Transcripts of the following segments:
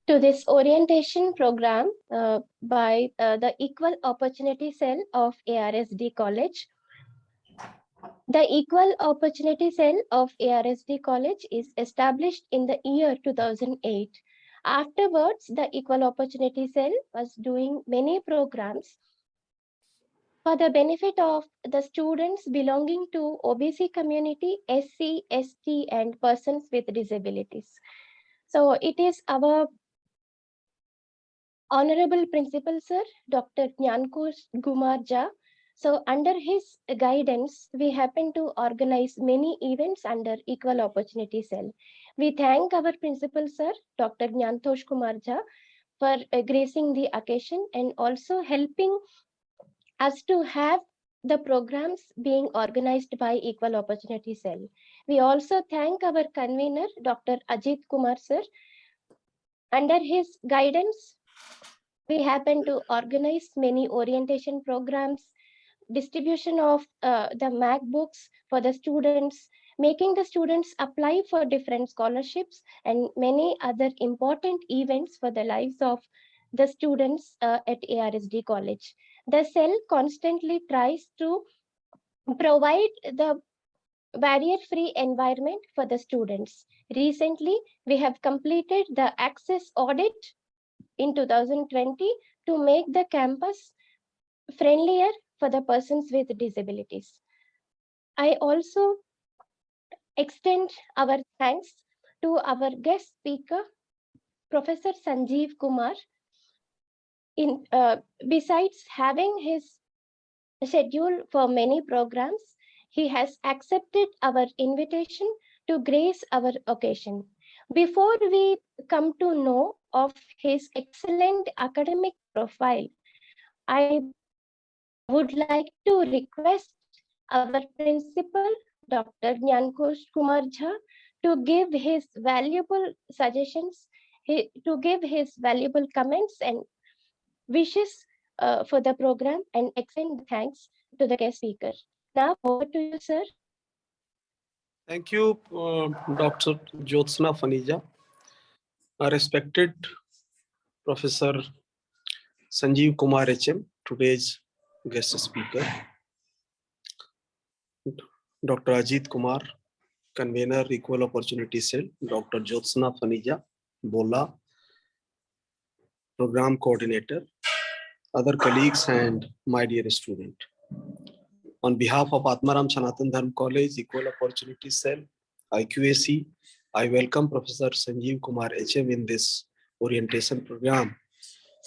to this orientation program by the Equal Opportunity Cell of ARSD College. The Equal Opportunity Cell of ARSD College is established in the year 2008. Afterwards, the Equal Opportunity Cell was doing many programs for the benefit of the students belonging to OBC community, SC, ST, and persons with disabilities. So it is our Honorable Principal Sir, Dr. Kumar. So under his guidance, we happen to organize many events under Equal Opportunity Cell. We thank our Principal Sir, Dr. Kumar, for gracing the occasion and also helping us to have the programs being organized by Equal Opportunity Cell. We also thank our convener, Dr. Ajit Kumar Sir. Under his guidance, we happen to organize many orientation programs, distribution of the MacBooks for the students, making the students apply for different scholarships, and many other important events for the lives of the students at ARSD College. The cell constantly tries to provide the barrier-free environment for the students. Recently, we have completed the access audit in 2020 to make the campus friendlier for the persons with disabilities. I also extend our thanks to our guest speaker, Professor Sanjeev Kumar. Besides having his schedule for many programs, he has accepted our invitation to grace our occasion. Before we come to know of his excellent academic profile, I would like to request our principal, Dr. Kumar, to give his valuable suggestions, to give his valuable comments and wishes for the program, and extend thanks to the guest speaker. Now, over to you, sir. Thank you, Dr. Jyotsna Phaneja. A respected Professor Sanjeev Kumar HM, today's guest speaker. Dr. Ajit Kumar, convener, Equal Opportunity Cell. Dr. Jyotsna Phaneja, Bola, program coordinator, other colleagues, and my dear student. On behalf of Atmaram Sanatan Dharma College, Equal Opportunity Cell, IQAC, I welcome Professor Sanjeev Kumar HM in this orientation program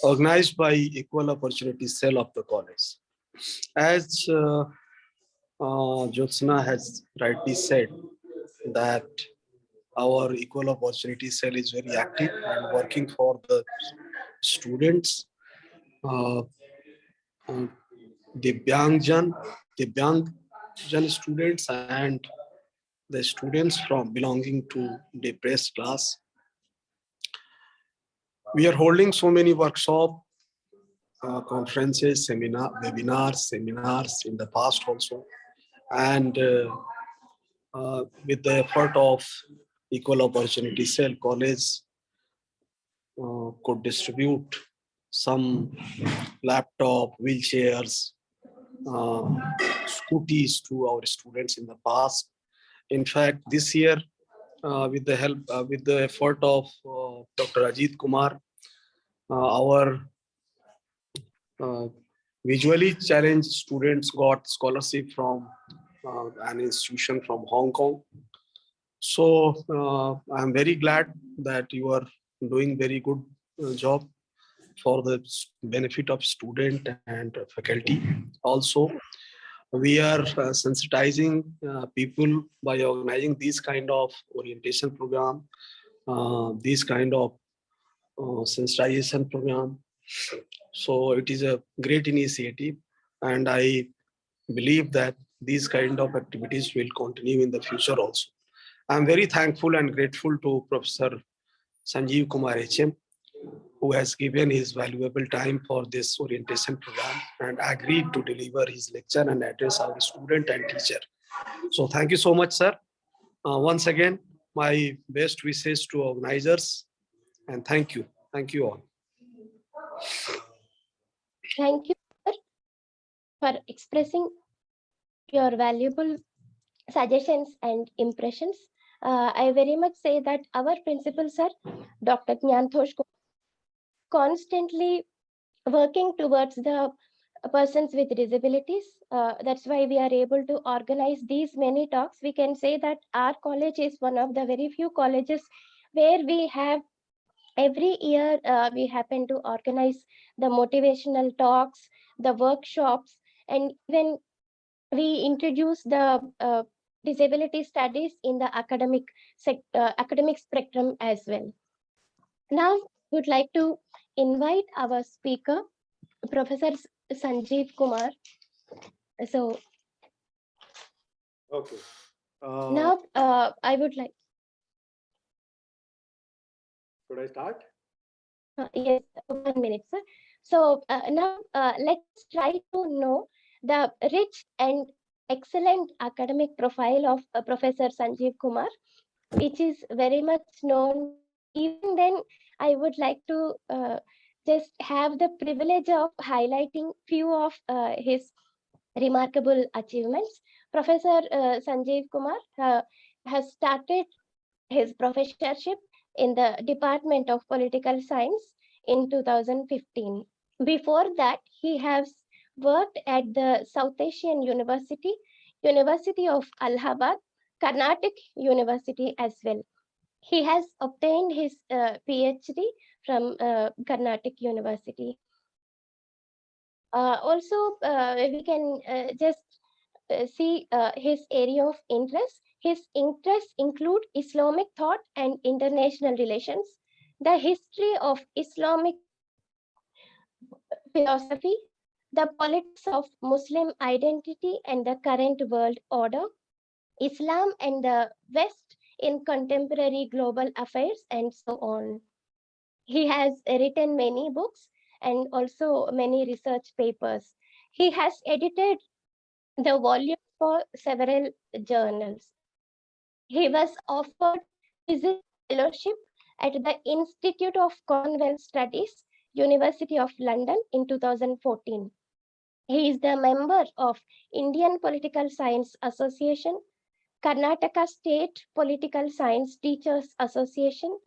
organized by Equal Opportunity Cell of the college. As Jyotsna has rightly said, that our Equal Opportunity Cell is very active and working for the students, Divyangjan students and the students from belonging to depressed class. We are holding so many workshops, conferences, webinars in the past also, and with the effort of Equal Opportunity Cell, college could distribute some laptop, wheelchairs, scooties to our students in the past. In fact, this year, with the effort of Dr. Ajit Kumar, our visually challenged students got scholarship from an institution from Hong Kong. So I'm very glad that you are doing very good job for the benefit of student and faculty. Also, we are sensitizing people by organizing these kind of orientation program, these kind of sensitization program. So it is a great initiative, and I believe that these kind of activities will continue in the future also. I'm very thankful and grateful to Professor Sanjeev Kumar HM, who has given his valuable time for this orientation program and agreed to deliver his lecture and address our student and teacher. So thank you so much, sir. Once again, my best wishes to organizers, and thank you. Thank you all. Thank you, sir, for expressing your valuable suggestions and impressions. I very much say that our principal, sir, Dr. Gnanthosh, constantly working towards the persons with disabilities. That's why we are able to organize these many talks. We can say that our college is one of the very few colleges where we have every year we happen to organize the motivational talks, the workshops, and even we introduce the disability studies in the academic spectrum as well. Now, would like to invite our speaker, Professor Sanjeev Kumar. So Okay. now I would like. Should I start? Yes, 1 minute, sir. So now let us try to know the rich and excellent academic profile of Professor Sanjeev Kumar, which is very much known. But even then, I would like to just have the privilege of highlighting few of his remarkable achievements. Professor Sanjeev Kumar has started his professorship in the Department of Political Science in 2015. Before that, he has worked at the South Asian University, University of Allahabad, Carnatic University as well. He has obtained his PhD from Carnatic University. Also, we can just see his area of interest. His interests include Islamic thought and international relations, the history of Islamic philosophy, the politics of Muslim identity and the current world order, Islam and the West in contemporary global affairs, and so on. He has written many books and also many research papers. He has edited the volumes for several journals. He was offered visiting fellowship at the Institute of Commonwealth Studies, University of London in 2014. He is the member of Indian Political Science Association, Karnataka State Political Science Teachers Association,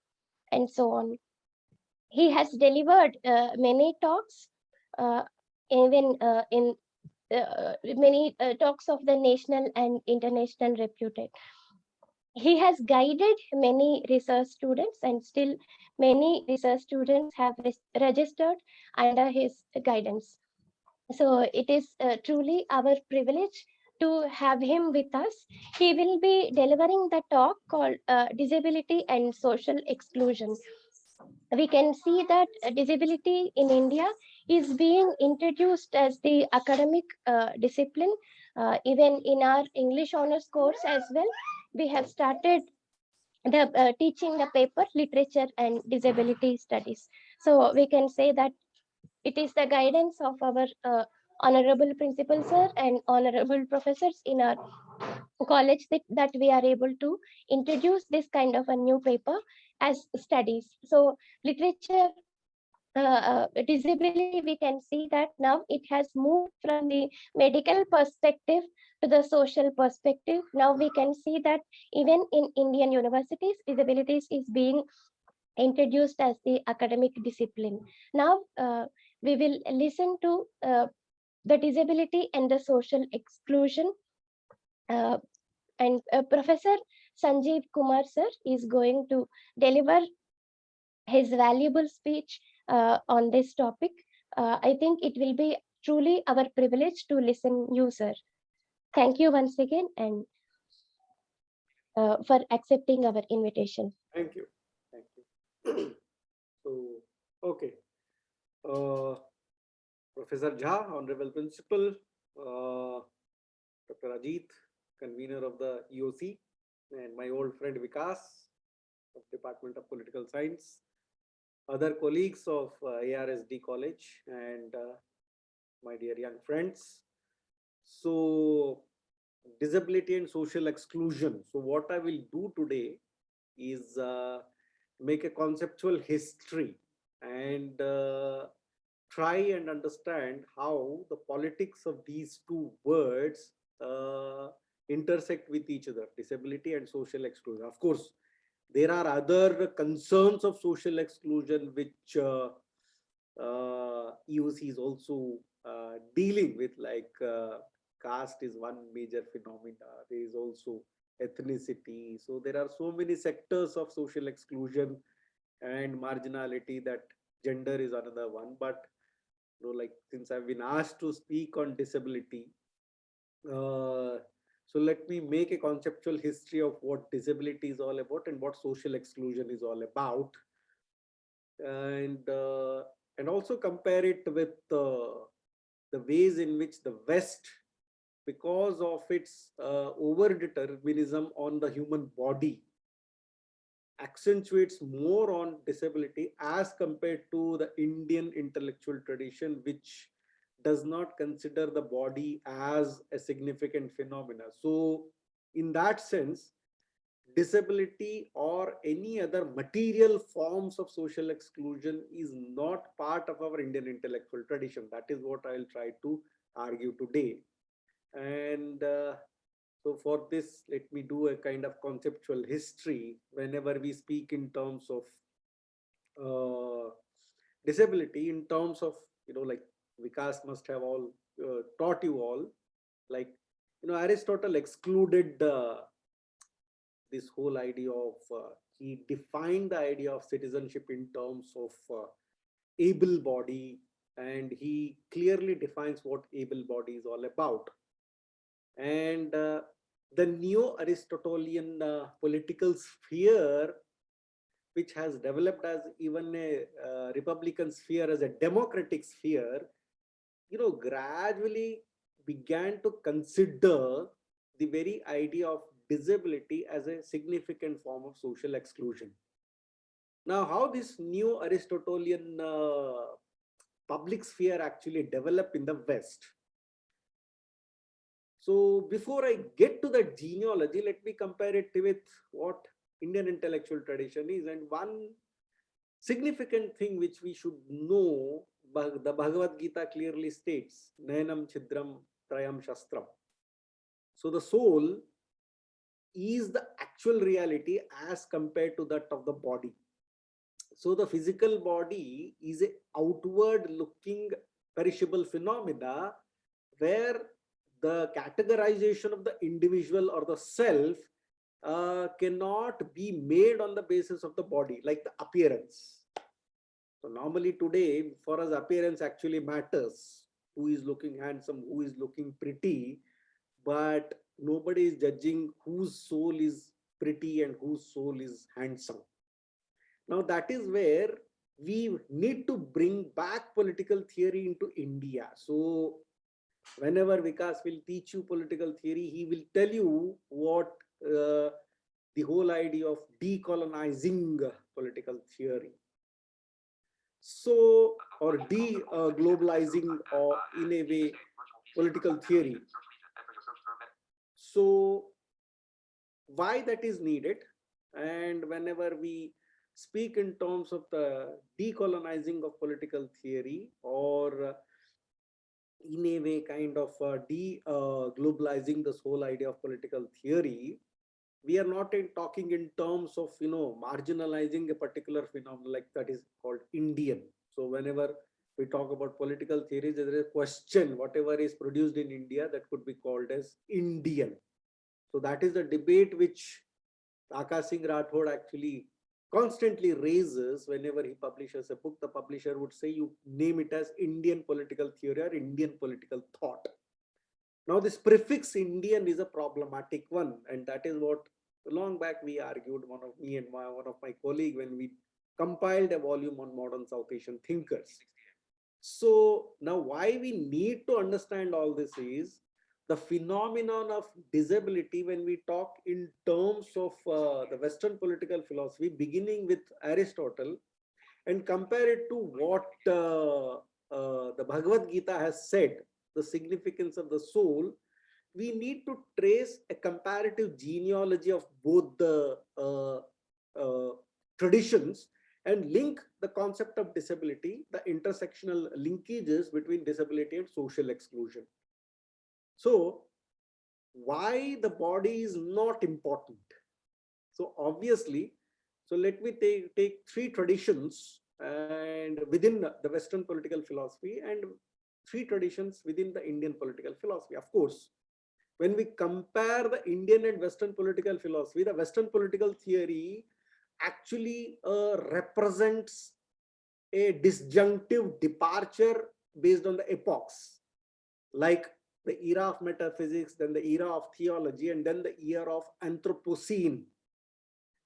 and so on. He has delivered many talks, even in many talks of the national and international reputed. He has guided many research students, and still many research students have registered under his guidance. So it is truly our privilege to have him with us. He will be delivering the talk called Disability and Social Exclusion. We can see that disability in India is being introduced as the academic discipline. Even in our English honors course as well, we have started the teaching the paper literature and disability studies. So we can say that it is the guidance of our honorable principal sir and honorable professors in our college that we are able to introduce this kind of a new paper as studies. So literature disability, we can see that now it has moved from the medical perspective to the social perspective. Now we can see that even in Indian universities, disabilities is being introduced as the academic discipline. Now we will listen to the disability and the social exclusion. And Professor Sanjeev Kumar sir is going to deliver his valuable speech on this topic. I think it will be truly our privilege to listen you, sir. Thank you once again and for accepting our invitation. Thank you. Thank you. So, okay. Uh, Professor Jha, Honorable Principal, Dr. Ajit, convener of the EOC, and my old friend Vikas of Department of Political Science, other colleagues of ARSD College, and my dear young friends. So, disability and social exclusion. So, what I will do today is make a conceptual history and try and understand how the politics of these two words intersect with each other, disability and social exclusion. Of course, there are other concerns of social exclusion which EOC is also dealing with, like caste is one major phenomena. There is also ethnicity. So there are so many sectors of social exclusion and marginality, that gender is another one. But like, since I've been asked to speak on disability, so let me make a conceptual history of what disability is all about and what social exclusion is all about, and also compare it with the ways in which the West, because of its over determinism on the human body, accentuates more on disability as compared to the Indian intellectual tradition, which does not consider the body as a significant phenomena. So in that sense, disability or any other material forms of social exclusion is not part of our Indian intellectual tradition. That is what I'll try to argue today. And so for this, let me do a kind of conceptual history. Whenever we speak in terms of disability, in terms of, like Vikas must have all taught you all, like, Aristotle excluded this whole idea of, he defined the idea of citizenship in terms of able body, and he clearly defines what able body is all about. And the neo-Aristotelian political sphere, which has developed as even a republican sphere, as a democratic sphere, gradually began to consider the very idea of disability as a significant form of social exclusion. Now, how this new Aristotelian public sphere actually developed in the West? So before I get to the genealogy, let me compare it with what Indian intellectual tradition is. And one significant thing which we should know, the Bhagavad Gita clearly states, Nayanam Chidram Trayam Shastram. So the soul is the actual reality as compared to that of the body. So the physical body is an outward looking perishable phenomena, where the categorization of the individual or the self cannot be made on the basis of the body, like the appearance. So normally today, for us, appearance actually matters. Who is looking handsome, who is looking pretty, but nobody is judging whose soul is pretty and whose soul is handsome. Now that is where we need to bring back political theory into India. So whenever Vikas will teach you political theory, he will tell you what the whole idea of decolonizing political theory. So, or de-globalizing, or in a way, political theory. So why that is needed? And whenever we speak in terms of the decolonizing of political theory, or in a way kind of de-globalizing this whole idea of political theory, we are not talking in terms of, marginalizing a particular phenomenon, like that is called Indian. So whenever we talk about political theories, there is a question, whatever is produced in India, that could be called as Indian. So that is the debate which Akash Singh Rathod actually constantly raises. Whenever he publishes a book, the publisher would say, you name it as Indian political theory or Indian political thought. Now this prefix Indian is a problematic one, and that is what long back we argued, one of my colleague, when we compiled a volume on modern South Asian thinkers. So now why we need to understand all this is the phenomenon of disability. When we talk in terms of the Western political philosophy, beginning with Aristotle, and compare it to what the Bhagavad Gita has said, the significance of the soul, we need to trace a comparative genealogy of both the traditions, and link the concept of disability, the intersectional linkages between disability and social exclusion. So why the body is not important? So obviously, so let me take three traditions and within the Western political philosophy and three traditions within the Indian political philosophy. Of course, when we compare the Indian and Western political philosophy, the Western political theory actually represents a disjunctive departure based on the epochs, like the era of metaphysics, then the era of theology, and then the era of Anthropocene.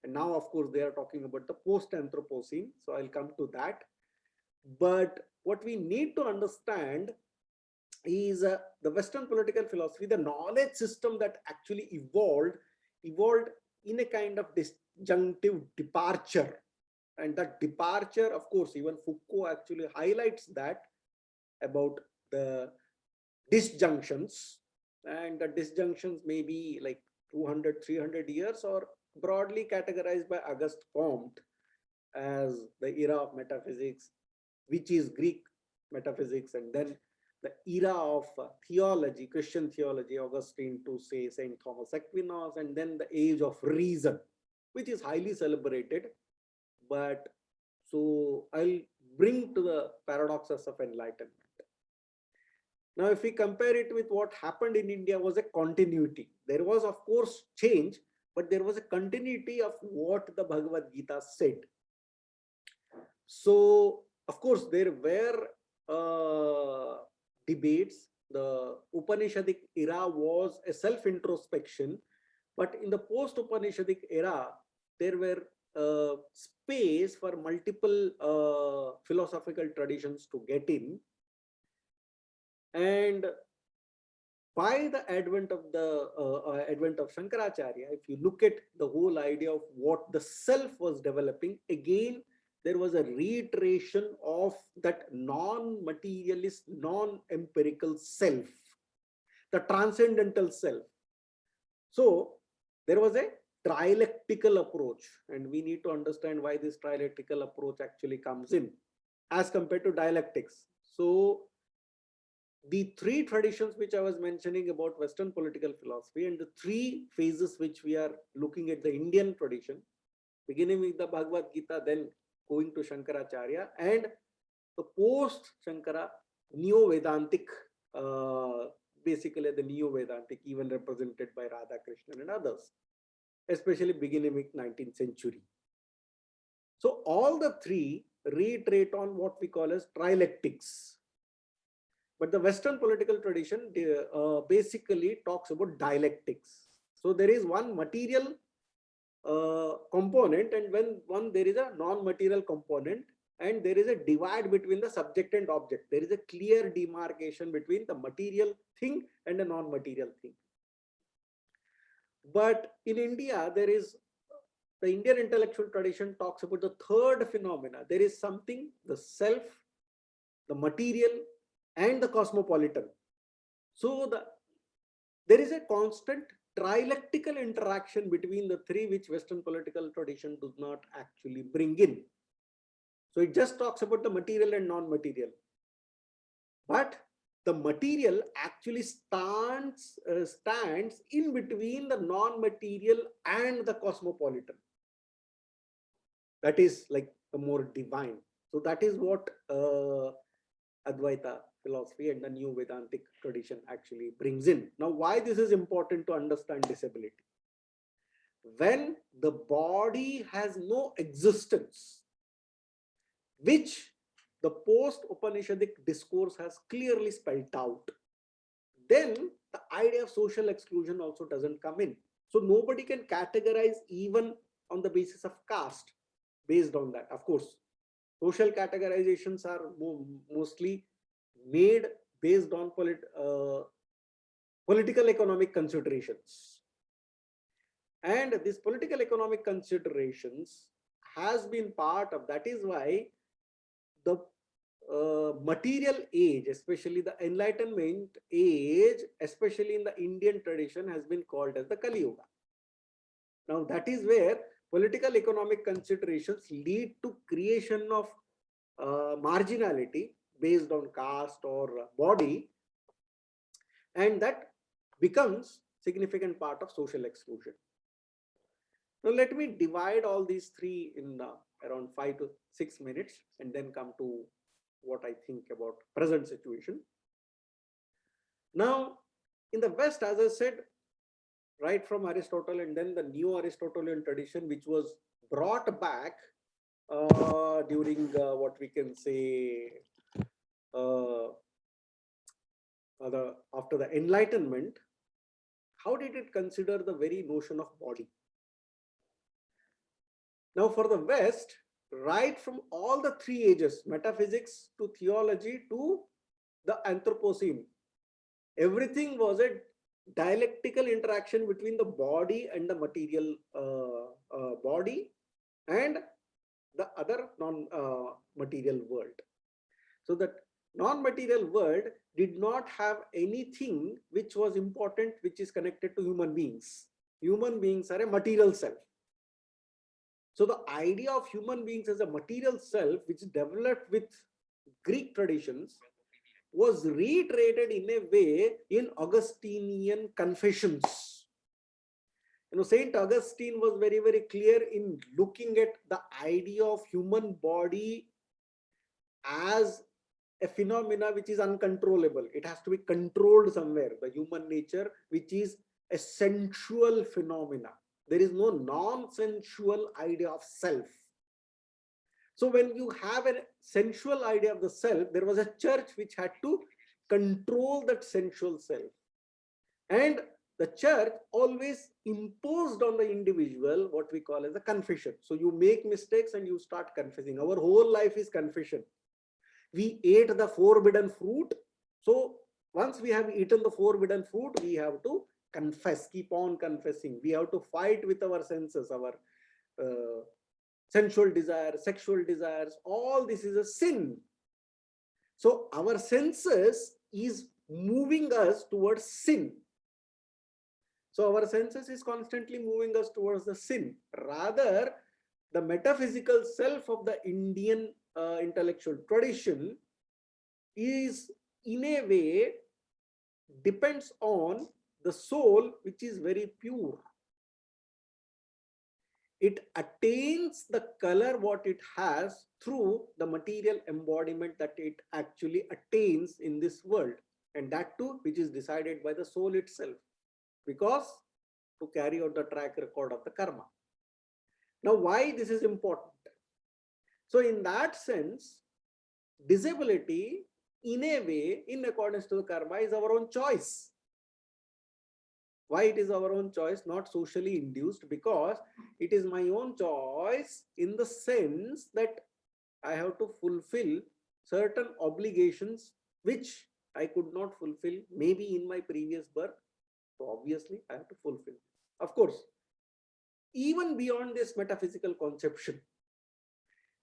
And now, of course, they are talking about the post-Anthropocene. So I'll come to that. But what we need to understand is the Western political philosophy, the knowledge system that actually evolved in a kind of disjunctive departure. And that departure, of course, even Foucault actually highlights that about the disjunctions. And the disjunctions may be like 200, 300 years, or broadly categorized by Auguste Comte as the era of metaphysics, which is Greek metaphysics, and then the era of theology, Christian theology, Augustine to say Saint Thomas Aquinas, and then the age of reason, which is highly celebrated. But so I'll bring to the paradoxes of enlightenment. Now, if we compare it with what happened in India, was a continuity. There was, of course, change, but there was a continuity of what the Bhagavad Gita said. So, of course, there were debates. The Upanishadic era was a self-introspection, but in the post-Upanishadic era, there were space for multiple philosophical traditions to get in. And by the advent of Shankaracharya, if you look at the whole idea of what the self was developing, again, there was a reiteration of that non-materialist, non-empirical self, the transcendental self. So there was a trialectical approach, and we need to understand why this trialectical approach actually comes in as compared to dialectics. So the three traditions which I was mentioning about Western political philosophy, and the three phases which we are looking at the Indian tradition, beginning with the Bhagavad Gita, then going to Shankaracharya, and the post-Shankara Neo-Vedantic, basically the Neo-Vedantic, even represented by Radhakrishnan and others, especially beginning with 19th century. So all the three reiterate on what we call as trialectics. But the Western political tradition basically talks about dialectics. So there is one material component, and when there is a non-material component, and there is a divide between the subject and object. There is a clear demarcation between the material thing and the non-material thing. But in India, there is the Indian intellectual tradition talks about the third phenomena. There is something, the self, the material, and the cosmopolitan. So there is a constant trialectical interaction between the three, which Western political tradition does not actually bring in. So it just talks about the material and non-material. But the material actually stands in between the non-material and the cosmopolitan. That is like the more divine. So that is what Advaita philosophy and the new Vedantic tradition actually brings in. Now, why this is important to understand disability? When the body has no existence, which the post-Upanishadic discourse has clearly spelled out, then the idea of social exclusion also doesn't come in. So nobody can categorize even on the basis of caste based on that. Of course, social categorizations are mostly made based on political economic considerations. And these political economic considerations has been part of, that is why the material age, especially the enlightenment age, especially in the Indian tradition, has been called as the Kali Yuga. Now that is where political economic considerations lead to creation of marginality based on caste or body, and that becomes significant part of social exclusion. Now let me divide all these three in around 5 to 6 minutes and then come to what I think about present situation. Now in the West, as I said, right from Aristotle and then the new Aristotelian tradition, which was brought back during what we can say after the Enlightenment, how did it consider the very notion of body? Now for the West, right from all the three ages, metaphysics to theology to the Anthropocene, everything was a dialectical interaction between the body and the material body and the other non-material world. So that non-material world did not have anything which was important, which is connected to human beings. Human beings are a material self. So the idea of human beings as a material self, which developed with Greek traditions, was reiterated in a way in Augustinian Confessions. You know, Saint Augustine was very, very clear in looking at the idea of human body as a phenomena which is uncontrollable. It has to be controlled somewhere. The human nature, which is a sensual phenomena. There is no non-sensual idea of self. So when you have a sensual idea of the self, there was a church which had to control that sensual self. And the church always imposed on the individual what we call as a confession. So you make mistakes and you start confessing. Our whole life is confession. We ate the forbidden fruit. So once we have eaten the forbidden fruit, we have to confess, keep on confessing. We have to fight with our senses, our sensual desires, sexual desires. All this is a sin. So our senses is moving us towards sin. So our senses is constantly moving us towards the sin. Rather, the metaphysical self of the Indian intellectual tradition is in a way depends on the soul, which is very pure. It attains the color what it has through the material embodiment that it actually attains in this world, and that too which is decided by the soul itself, because to carry out the track record of the karma. Now why this is important? So in that sense, disability in a way, in accordance to the karma, is our own choice. Why it is our own choice, not socially induced? Because it is my own choice in the sense that I have to fulfill certain obligations which I could not fulfill maybe in my previous birth. So obviously I have to fulfill. Of course, even beyond this metaphysical conception,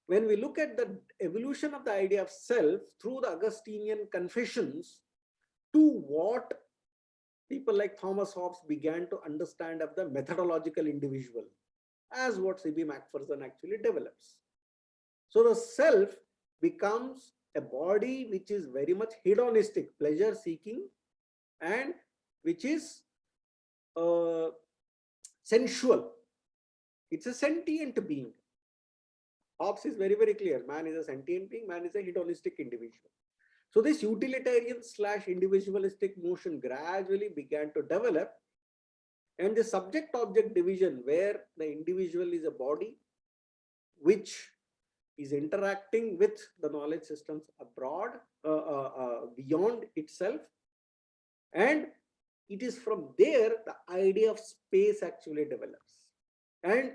when we look at the evolution of the idea of self through the Augustinian Confessions to what people like Thomas Hobbes began to understand of the methodological individual, as what C.B. Macpherson actually develops. So the self becomes a body which is very much hedonistic, pleasure seeking, and which is sensual. It's a sentient being. Hobbes is very, very clear. Man is a sentient being, man is a hedonistic individual. So this utilitarian / individualistic motion gradually began to develop, and the subject-object division, where the individual is a body which is interacting with the knowledge systems abroad, beyond itself, and it is from there the idea of space actually develops. And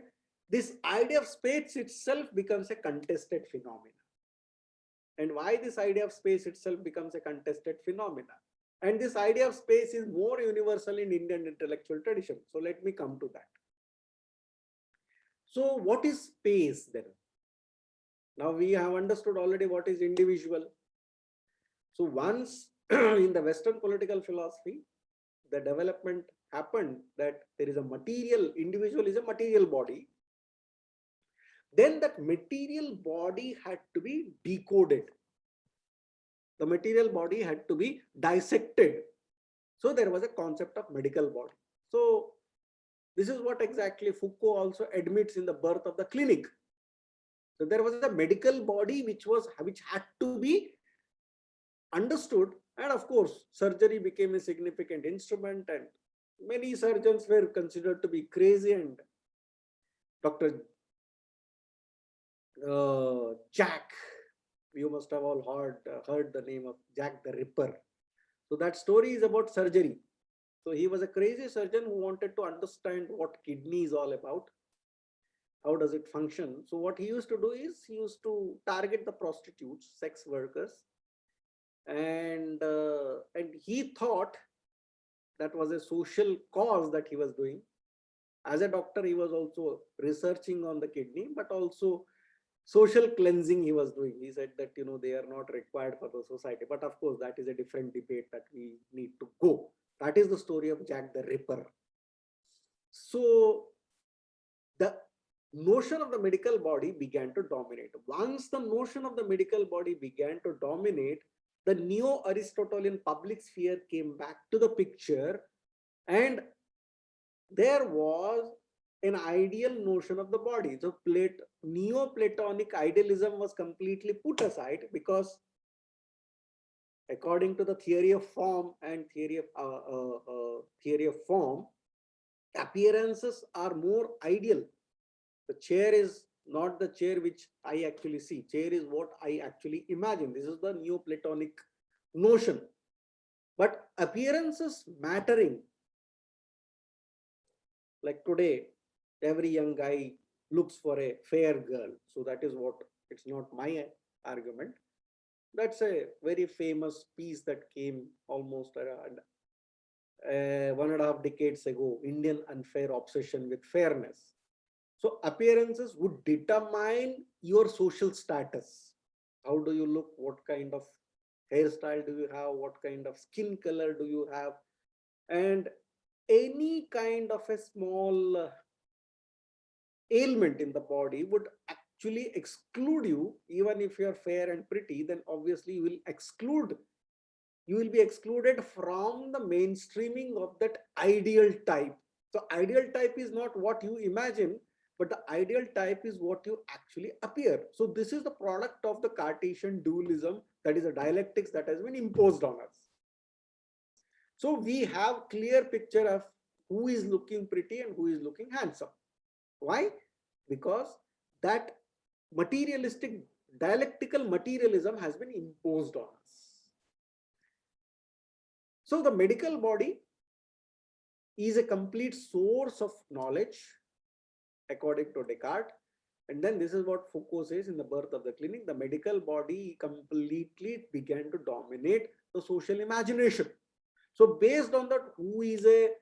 this idea of space itself becomes a contested phenomena. And why this idea of space itself becomes a contested phenomena? And this idea of space is more universal in Indian intellectual tradition. So let me come to that. So what is space then? Now we have understood already what is individual. So once in the Western political philosophy, the development happened that there is a material, individual is a material body, then that material body had to be decoded. The material body had to be dissected. So there was a concept of medical body. So this is what exactly Foucault also admits in the birth of the clinic. So there was a medical body which had to be understood, and of course surgery became a significant instrument, and many surgeons were considered to be crazy, and Dr. Jack, you must have all heard the name of Jack the Ripper. So that story is about surgery. So he was a crazy surgeon who wanted to understand what kidney is all about. How does it function? So what he used to do is he used to target the prostitutes, sex workers, and he thought that was a social cause that he was doing. As a doctor, he was also researching on the kidney, but also social cleansing he was doing. He said that, they are not required for the society. But of course, that is a different debate that we need to go. That is the story of Jack the Ripper. So the notion of the medical body began to dominate. Once the notion of the medical body began to dominate, the neo-Aristotelian public sphere came back to the picture, and there was an ideal notion of the body. So Neoplatonic idealism was completely put aside, because according to the theory of form and theory of form, appearances are more ideal. The chair is not the chair which I actually see. Chair is what I actually imagine. This is the Neoplatonic notion. But appearances mattering, like today, every young guy looks for a fair girl. So that is what, it's not my argument. That's a very famous piece that came almost around 1.5 decades ago, Indian unfair obsession with fairness. So appearances would determine your social status. How do you look? What kind of hairstyle do you have? What kind of skin color do you have? And any kind of a small ailment in the body would actually exclude you. Even if you're fair and pretty, then obviously you will be excluded from the mainstreaming of that ideal type. So ideal type is not what you imagine, but the ideal type is what you actually appear. So this is the product of the Cartesian dualism, that is a dialectics that has been imposed on us. So we have clear picture of who is looking pretty and who is looking handsome. Why? Because that materialistic, dialectical materialism has been imposed on us. So the medical body is a complete source of knowledge, according to Descartes. And then this is what Foucault says in the birth of the clinic: the medical body completely began to dominate the social imagination. So based on that, who is a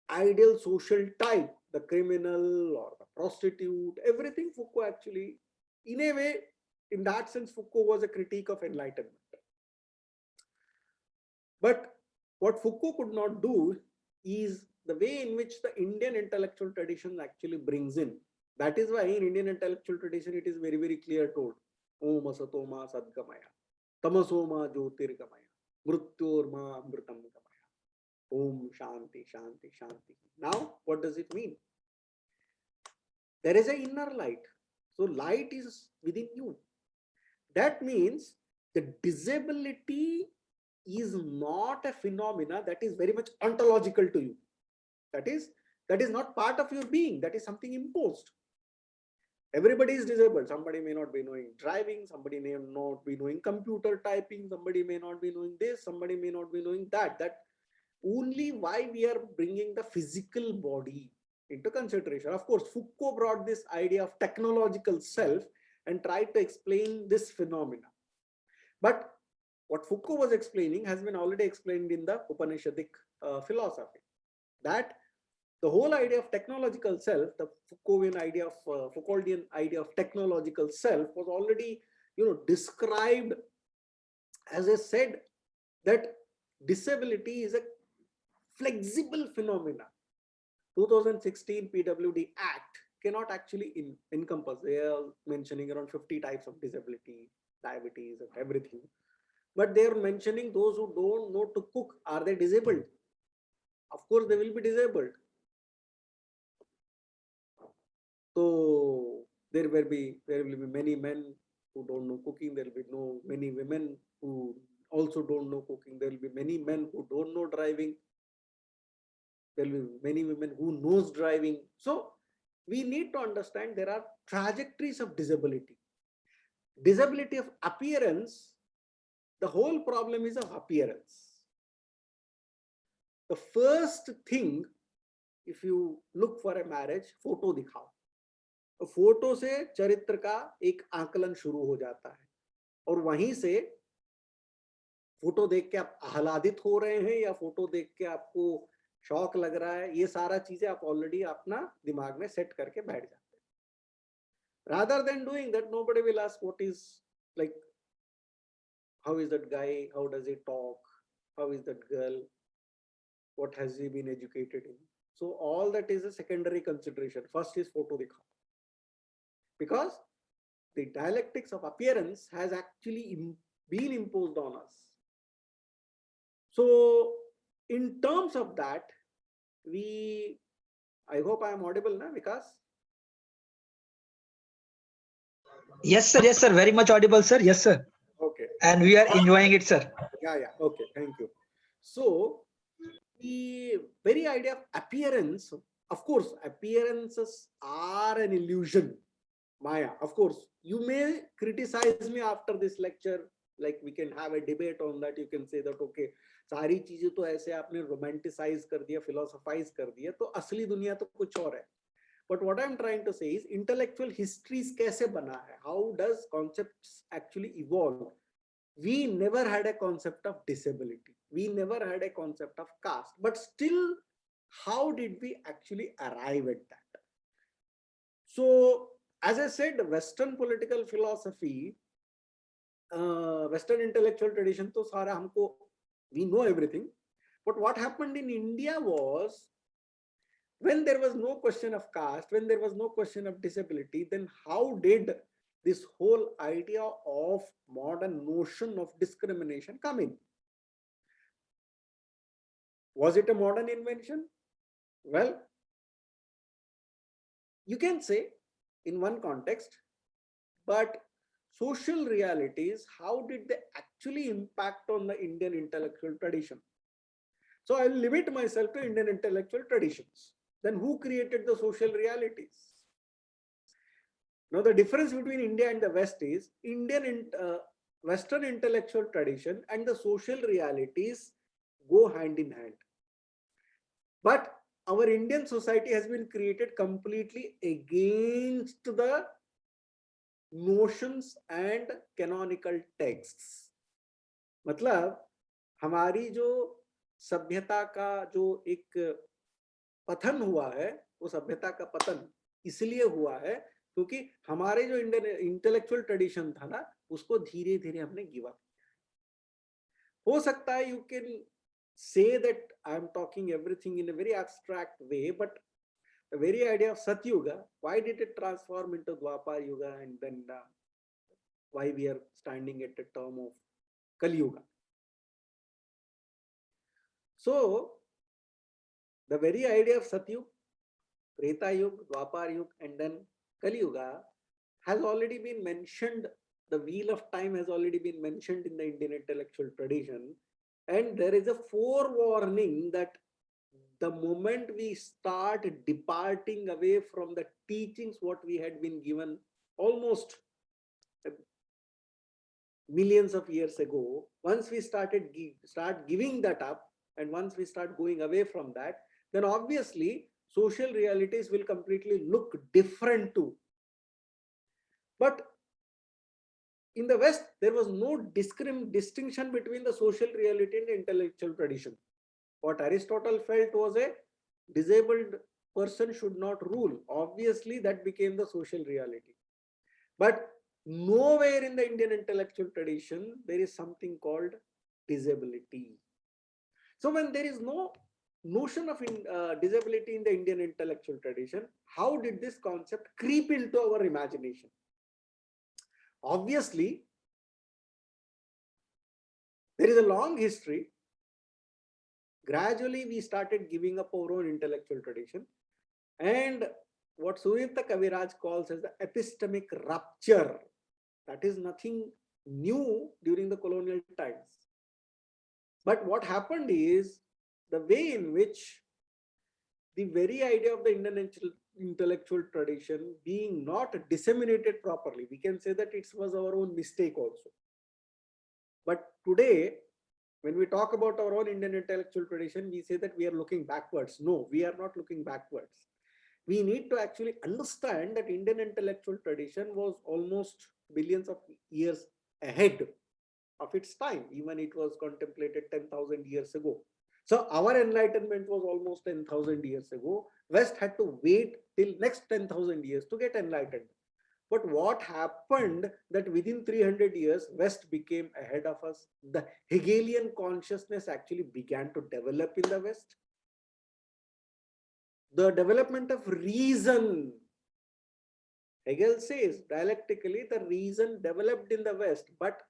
ideal social type, the criminal or the prostitute, everything Foucault actually, in a way, in that sense, Foucault was a critique of enlightenment. But what Foucault could not do is the way in which the Indian intellectual tradition actually brings in. That is why in Indian intellectual tradition, it is very, very clear told: Om asatoma sadgamaya, tamasoma jyotirgamaya, mrityorma amritam gamaya, Om shanti shanti shanti. Now, what does it mean? There is an inner light. So light is within you. That means the disability is not a phenomena that is very much ontological to you. That is not part of your being. That is something imposed. Everybody is disabled. Somebody may not be knowing driving. Somebody may not be knowing computer typing. Somebody may not be knowing this. Somebody may not be knowing that. That only why we are bringing the physical body into consideration. Of course, Foucault brought this idea of technological self and tried to explain this phenomena. But what Foucault was explaining has been already explained in the Upanishadic philosophy. That the whole idea of technological self, the Foucauldian idea of technological self, was already, described, as I said, that disability is a flexible phenomena. 2016 PWD Act cannot actually encompass. They are mentioning around 50 types of disability, diabetes, and everything. But they are mentioning those who don't know to cook. Are they disabled? Of course, they will be disabled. So there will be many men who don't know cooking. There will be many women who also don't know cooking. There will be many men who don't know driving. There will be many women who knows driving. So we need to understand there are trajectories of disability. Disability of appearance, the whole problem is of appearance. The first thing, if you look for a marriage, photo दिखाओ. तो photo से चरित्र का एक आकलन शुरू हो जाता है और वहीं से फोटो देख के आप आह्लादित हो रहे हैं या फोटो देख के आपको शौक लग रहा है, ये सारा चीजें आप ऑलरेडी अपना दिमाग में सेट करके बैठ जाते हैं. Rather than doing that, nobody will ask what is, like, how is that guy, how does he talk, how is that girl, what has he been educated in. So all that is a secondary consideration. First is photo dikhao, because the dialectics of appearance has actually been imposed on us. So in terms of that, I hope I am audible now, Vikas. Yes, sir, very much audible, sir. Yes, sir. Okay. And we are enjoying it, sir. Yeah. Okay, thank you. So the very idea of appearance, of course, appearances are an illusion, Maya. Of course, you may criticize me after this lecture, like we can have a debate on that. You can say that, okay, सारी चीजें तो ऐसे आपने romanticize कर दिया, philosophize कर दिया, तो असली दुनिया तो कुछ और है. But what I'm trying to say is intellectual histories कैसे बना है? How does concepts actually evolve? We never had a concept of disability. We never had a concept of caste. But still, how did we actually arrive at that? So, as I said, Western political philosophy, Western intellectual tradition, to sara humko, we know everything. But what happened in India was, when there was no question of caste, when there was no question of disability, then how did this whole idea of modern notion of discrimination come in? Was it a modern invention? Well, you can say in one context, but social realities, how did they actually impact on the Indian intellectual tradition? So I'll limit myself to Indian intellectual traditions. Then who created the social realities? Now, the difference between India and the West is Western intellectual tradition and the social realities go hand in hand. But our Indian society has been created completely against the notions and canonical texts. मतलब हमारी जो सभ्यता का जो एक पतन हुआ है, वो सभ्यता का पतन इसलिए हुआ है क्योंकि हमारे जो इंडियन इंटेलेक्चुअल ट्रेडिशन था ना, उसको धीरे धीरे हमने गिव अप किया. हो सकता है you can say that I am talking everything in a very abstract way, but the very idea of Satyuga, why did it transform into Dwapar Yuga, and then why we are standing at the term of Kali Yuga? So the very idea of Satyug, Treta Yuga, Dwapar Yuga, and then Kali Yuga has already been mentioned. The wheel of time has already been mentioned in the Indian intellectual tradition. And there is a forewarning that the moment we start departing away from the teachings what we had been given almost millions of years ago, once we start giving that up, and once we start going away from that, then obviously social realities will completely look different too. But in the West, there was no distinction between the social reality and the intellectual tradition. What Aristotle felt was a disabled person should not rule. Obviously, that became the social reality. But nowhere in the Indian intellectual tradition, there is something called disability. So when there is no notion of disability in the Indian intellectual tradition, how did this concept creep into our imagination? Obviously, there is a long history. Gradually, we started giving up our own intellectual tradition, and what Suyukta Kaviraj calls as the epistemic rupture. That is nothing new during the colonial times. But what happened is the way in which the very idea of the Indian intellectual tradition being not disseminated properly, we can say that it was our own mistake also. But today, when we talk about our own Indian intellectual tradition, we say that we are looking backwards. No, we are not looking backwards. We need to actually understand that Indian intellectual tradition was almost billions of years ahead of its time. Even it was contemplated 10,000 years ago. So our enlightenment was almost 10,000 years ago. West had to wait till next 10,000 years to get enlightened. But what happened that within 300 years, West became ahead of us. The Hegelian consciousness actually began to develop in the West. The development of reason, Hegel says dialectically, the reason developed in the West, but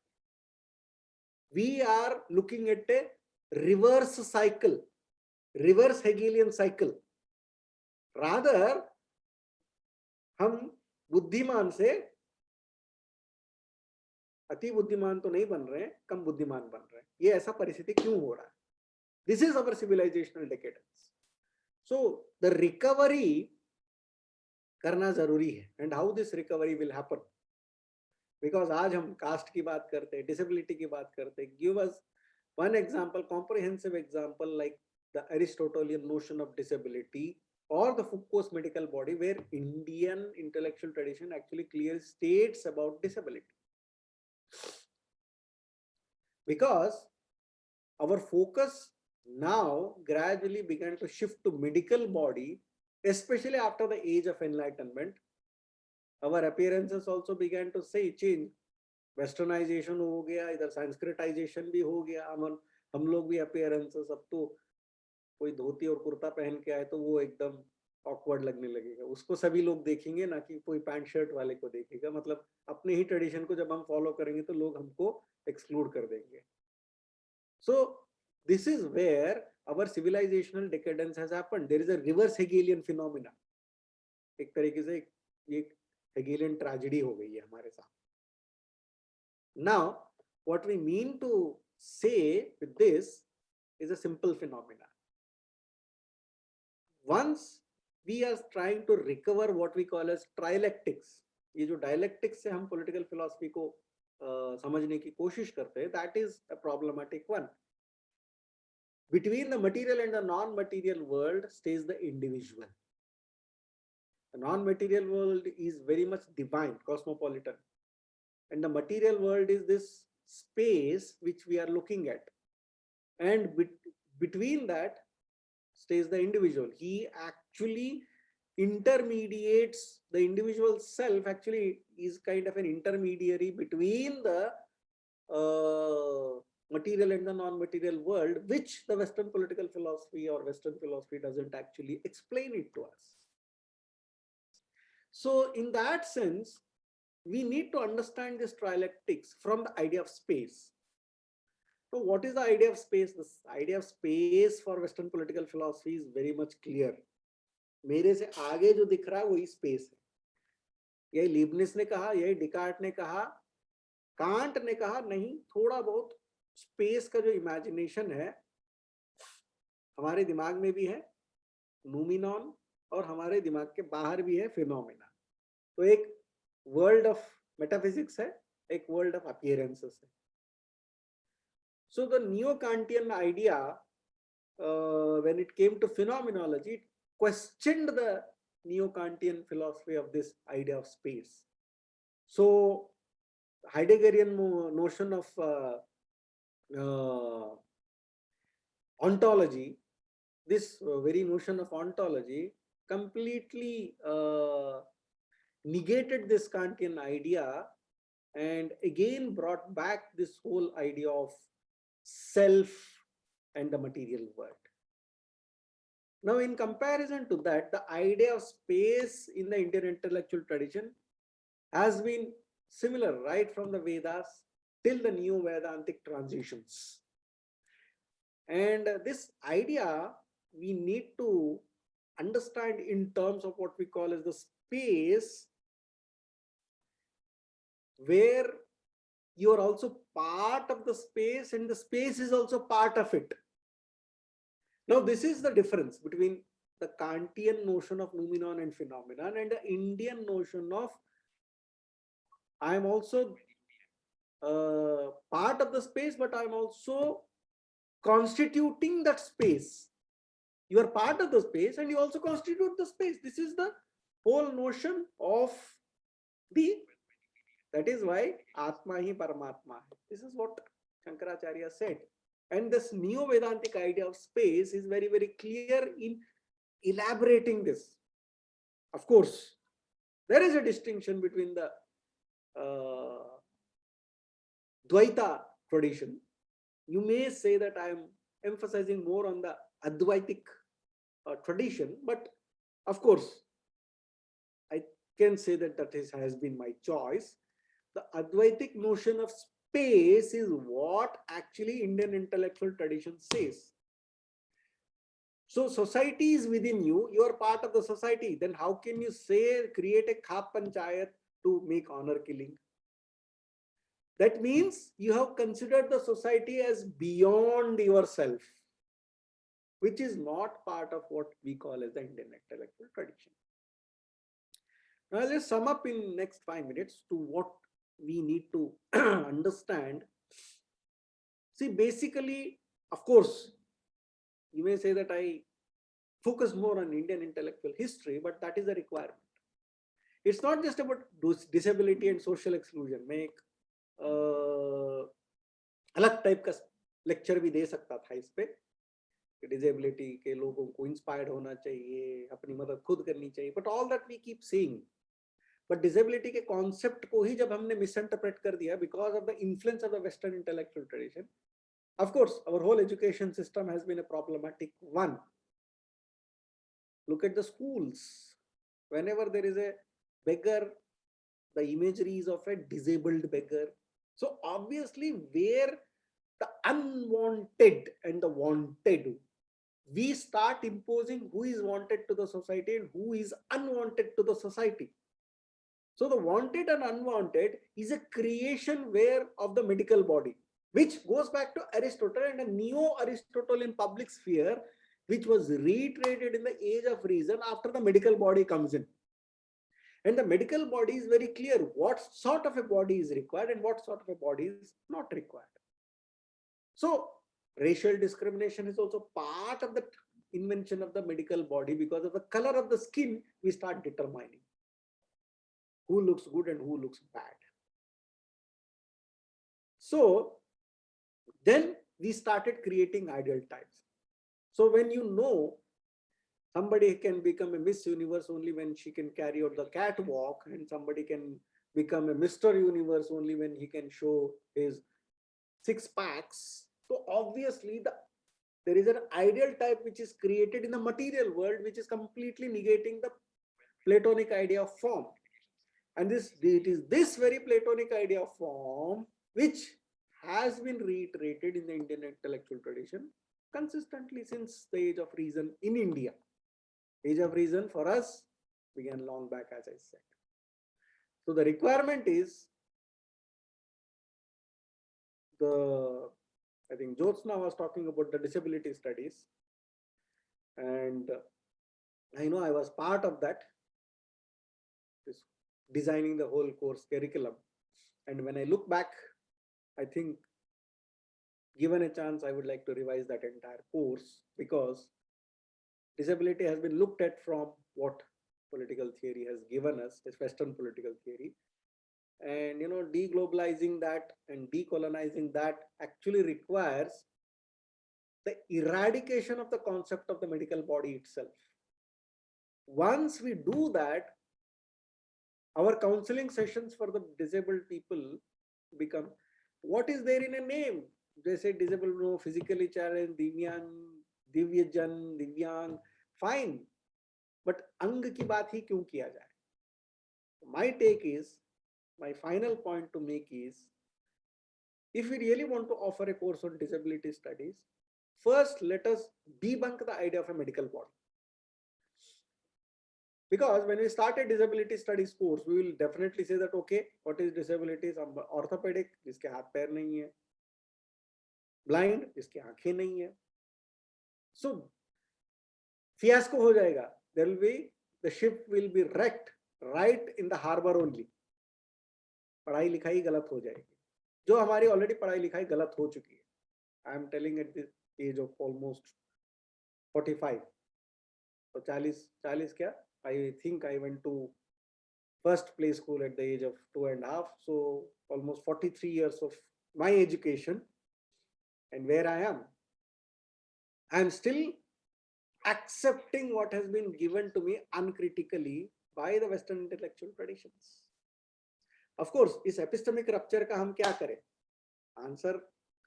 we are looking at a reverse cycle, reverse Hegelian cycle. Rather, हम बुद्धिमान से अति बुद्धिमान तो नहीं बन रहे हैं, कम बुद्धिमान बन रहे हैं. ये ऐसा परिस्थिति क्यों हो रहा है? This is our civilizational decadence. So the recovery करना जरूरी है. And how this recovery will happen? Because आज हम caste की बात करते हैं, disability की बात करते हैं. Give us one example, comprehensive example, like the Aristotelian notion of disability or the Foucault's medical body, where Indian intellectual tradition actually clearly states about disability. Because our focus now gradually began to shift to medical body, especially after the age of enlightenment. Our appearances also began to say change. Westernization हो गया, इधर Sanskritization भी हो गया. हम लोग भी appearances, अब तो कोई धोती और कुर्ता पहन के आए तो वो एकदम awkward लगने लगेगा. उसको सभी लोग देखेंगे, ना कि कोई पैंट शर्ट वाले को देखेगा. मतलब अपने ही ट्रेडिशन को जब हम फॉलो करेंगे तो लोग हमको एक्सक्लूड कर देंगे. So this is where our civilizational decadence has happened. There is a reverse Hegelian phenomena. एक तरीके से ये Hegelian tragedy हो गई है हमारे साथ. Now, what we mean to say with this is a simple phenomena. Once we are trying to recover what we call as trialectics, ये जो dialectics से हम political philosophy को समझने की कोशिश करते हैं, that is a problematic one. Between the material and the non-material world stays the individual. The non-material world is very much divine, cosmopolitan. And the material world is this space which we are looking at. And between that stays the individual. He actually intermediates, the individual self actually is kind of an intermediary between the material and the non-material world, which the Western political philosophy or Western philosophy doesn't actually explain it to us. So in that sense, we need to understand this trialectics from the idea of space. So what is the idea of space? This idea of space for Western political philosophy is very much clear. मेरे से आगे जो दिख रहा है वही space है. यही लीबनिस ने कहा, यही डिकार्ट ने कहा, कांट ने कहा, नहीं, थोड़ा बहुत स्पेस का जो इमेजिनेशन है हमारे दिमाग में भी है, नूमिनॉन, और हमारे दिमाग के बाहर भी है, फिनोमेना. तो एक वर्ल्ड ऑफ मेटाफिजिक्स है, एक वर्ल्ड ऑफ अपीयरेंसेस है. So the neo-Kantian idea, when it came to phenomenology, it questioned the neo-Kantian philosophy of this idea of space. So Heideggerian notion of ontology, this very notion of ontology completely negated this Kantian idea and again brought back this whole idea of self and the material world. Now, in comparison to that, the idea of space in the Indian intellectual tradition has been similar right from the Vedas till the new Vedantic transitions. And this idea we need to understand in terms of what we call as the space, where you are also part of the space and the space is also part of it. Now, this is the difference between the Kantian notion of noumenon and phenomenon and the Indian notion of I am also part of the space, but I'm also constituting that space. You are part of the space and you also constitute the space. This is the whole notion of the, that is why Atma hi Paramatma. This is what Shankaracharya said. And this neo-Vedantic idea of space is very, very clear in elaborating this. Of course, there is a distinction between the Dvaita tradition. You may say that I am emphasizing more on the Advaitic tradition, but of course, I can say that has been my choice. The Advaitic notion of space is what actually Indian intellectual tradition says. So society is within you, you are part of the society. Then how can you say create a khap panchayat to make honor killing? That means you have considered the society as beyond yourself, which is not part of what we call as the Indian intellectual tradition. Now let's sum up in next 5 minutes to what we need to understand. See, basically, of course, you may say that I focus more on Indian intellectual history, but that is a requirement. It's not just about disability and social exclusion. मैं एक अलग type का lecture भी दे सकता था इस पे, disability के लोगों को इंस्पायर्ड होना चाहिए, अपनी मदद खुद करनी चाहिए, but all that we keep saying. But disability के कॉन्सेप्ट को ही जब हमने मिसइंटरप्रेट कर दिया because of the influence of the western intellectual tradition, of course our whole education system has been a problematic one. Look at the schools. Whenever there is a beggar, the imagery is of a disabled beggar. So obviously where the unwanted and the wanted, we start imposing who is wanted to the society and who is unwanted to the society. So the wanted and unwanted is a creation where of the medical body, which goes back to Aristotle and a neo-Aristotelian public sphere, which was reiterated in the age of reason after the medical body comes in. And the medical body is very clear what sort of a body is required and what sort of a body is not required. So racial discrimination is also part of the invention of the medical body. Because of the color of the skin, we start determining who looks good and who looks bad. So then we started creating ideal types. So when you know somebody can become a Miss Universe only when she can carry out the catwalk, and somebody can become a Mr. Universe only when he can show his 6 packs. So obviously there is an ideal type which is created in the material world, which is completely negating the Platonic idea of form. And it is this very Platonic idea of form which has been reiterated in the Indian intellectual tradition consistently since the age of reason in India. Age of reason for us began long back, as I said. So the requirement is I think Jyotsna was talking about the disability studies, and I know I was part of that, designing the whole course curriculum. And when I look back, I think given a chance, I would like to revise that entire course, because disability has been looked at from what political theory has given us, this Western political theory. And deglobalizing that and decolonizing that actually requires the eradication of the concept of the medical body itself. Once we do that, our counseling sessions for the disabled people become, what is there in a name? They say disabled, no, physically challenged, Divyang, Divyajan, Divyang, fine, but अंग की बात ही क्यों किया जाए? My take is, my final point to make is, if we really want to offer a course on disability studies, first let us debunk the idea of a medical body. Because when we start a disability studies course, we will definitely say that, okay, what is disability? Some orthopedic, जिसके हाथ पैर नहीं है, blind, जिसकी आंखें नहीं है. So fiasco हो जाएगा. There will be, the ship will be wrecked right in the harbor only. पढ़ाई लिखाई गलत हो जाएगी, जो हमारी ऑलरेडी पढ़ाई लिखाई गलत हो चुकी है. I am telling at the age of almost 45. तो 40 क्या, I think I went to first play school at the age of 2.5, so almost 43 years of my education, and where I am still accepting what has been given to me uncritically by the Western intellectual traditions. Of course, इस epistemic rupture का हम क्या करें? Answer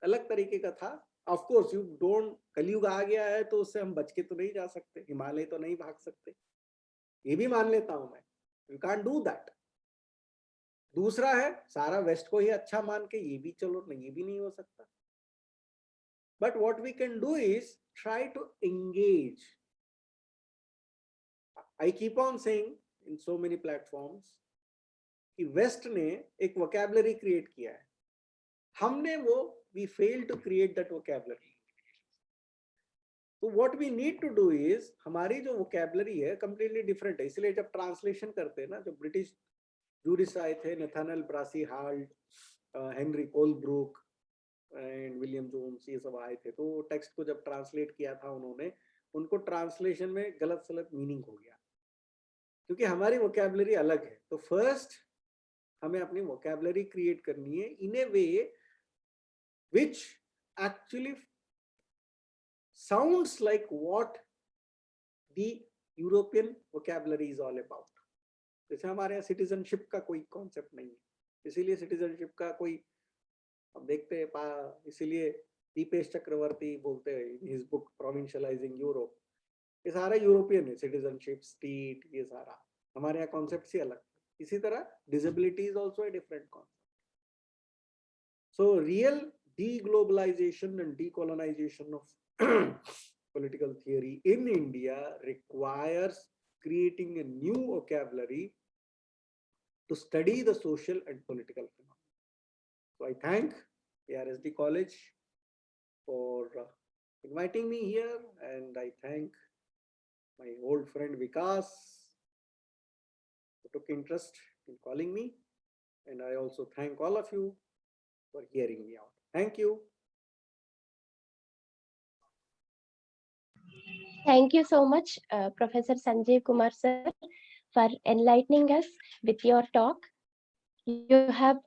अलग तरीके का था. Of course, you don't, कलयुग आ गया है तो उससे हम बच के तो नहीं जा सकते, हिमालय तो नहीं भाग सकते, ये भी मान लेता हूं मैं. You can't do that. दूसरा है, सारा वेस्ट को ही अच्छा मान के ये भी चलो नहीं, ये भी नहीं हो सकता. But what we can do is try to engage. I keep on saying in so many platforms कि वेस्ट ने एक वोकैबुलरी क्रिएट किया है, हमने वो, we failed to create that vocabulary. तो what we need to do is, हमारी जो vocabulary है completely different है. इसलिए जब ट्रांसलेशन करते हैं ना, जो ब्रिटिश जूरिस्ट आए थे, Nathaniel Brassey Halhed, Henry Colebrooke and William Jones, ये सब आए थे, तो टेक्स्ट को जब ट्रांसलेट किया था उन्होंने, उनको ट्रांसलेशन में गलत सलत मीनिंग हो गया, क्योंकि हमारी वोकैबुलरी अलग है. तो फर्स्ट हमें अपनी वोकैबुलरी क्रिएट करनी है इन ए वे which actually sounds like what the European vocabulary is all about. जैसे हमारे यहाँ सिटीजनशिप का कोई कॉन्सेप्ट नहीं है, इसीलिए सिटीजनशिप का कोई, हम देखते हैं, इसीलिए दीपेश चक्रवर्ती बोलते हैं इन हिज बुक प्रोविंशियलाइजिंग यूरोप, ये सारा यूरोपियन है, सिटीजनशिप, स्टेट, ये सारा. हमारे यहाँ कॉन्सेप्ट ही अलग. इसी तरह disability is also a different concept. So real deglobalization and decolonization of political theory in India requires creating a new vocabulary to study the social and political phenomena. So I thank ARSD College for inviting me here, and I thank my old friend Vikas who took interest in calling me, and I also thank all of you for hearing me out. Thank you. Thank you so much, Professor Sanjeev Kumar sir, for enlightening us with your talk. You have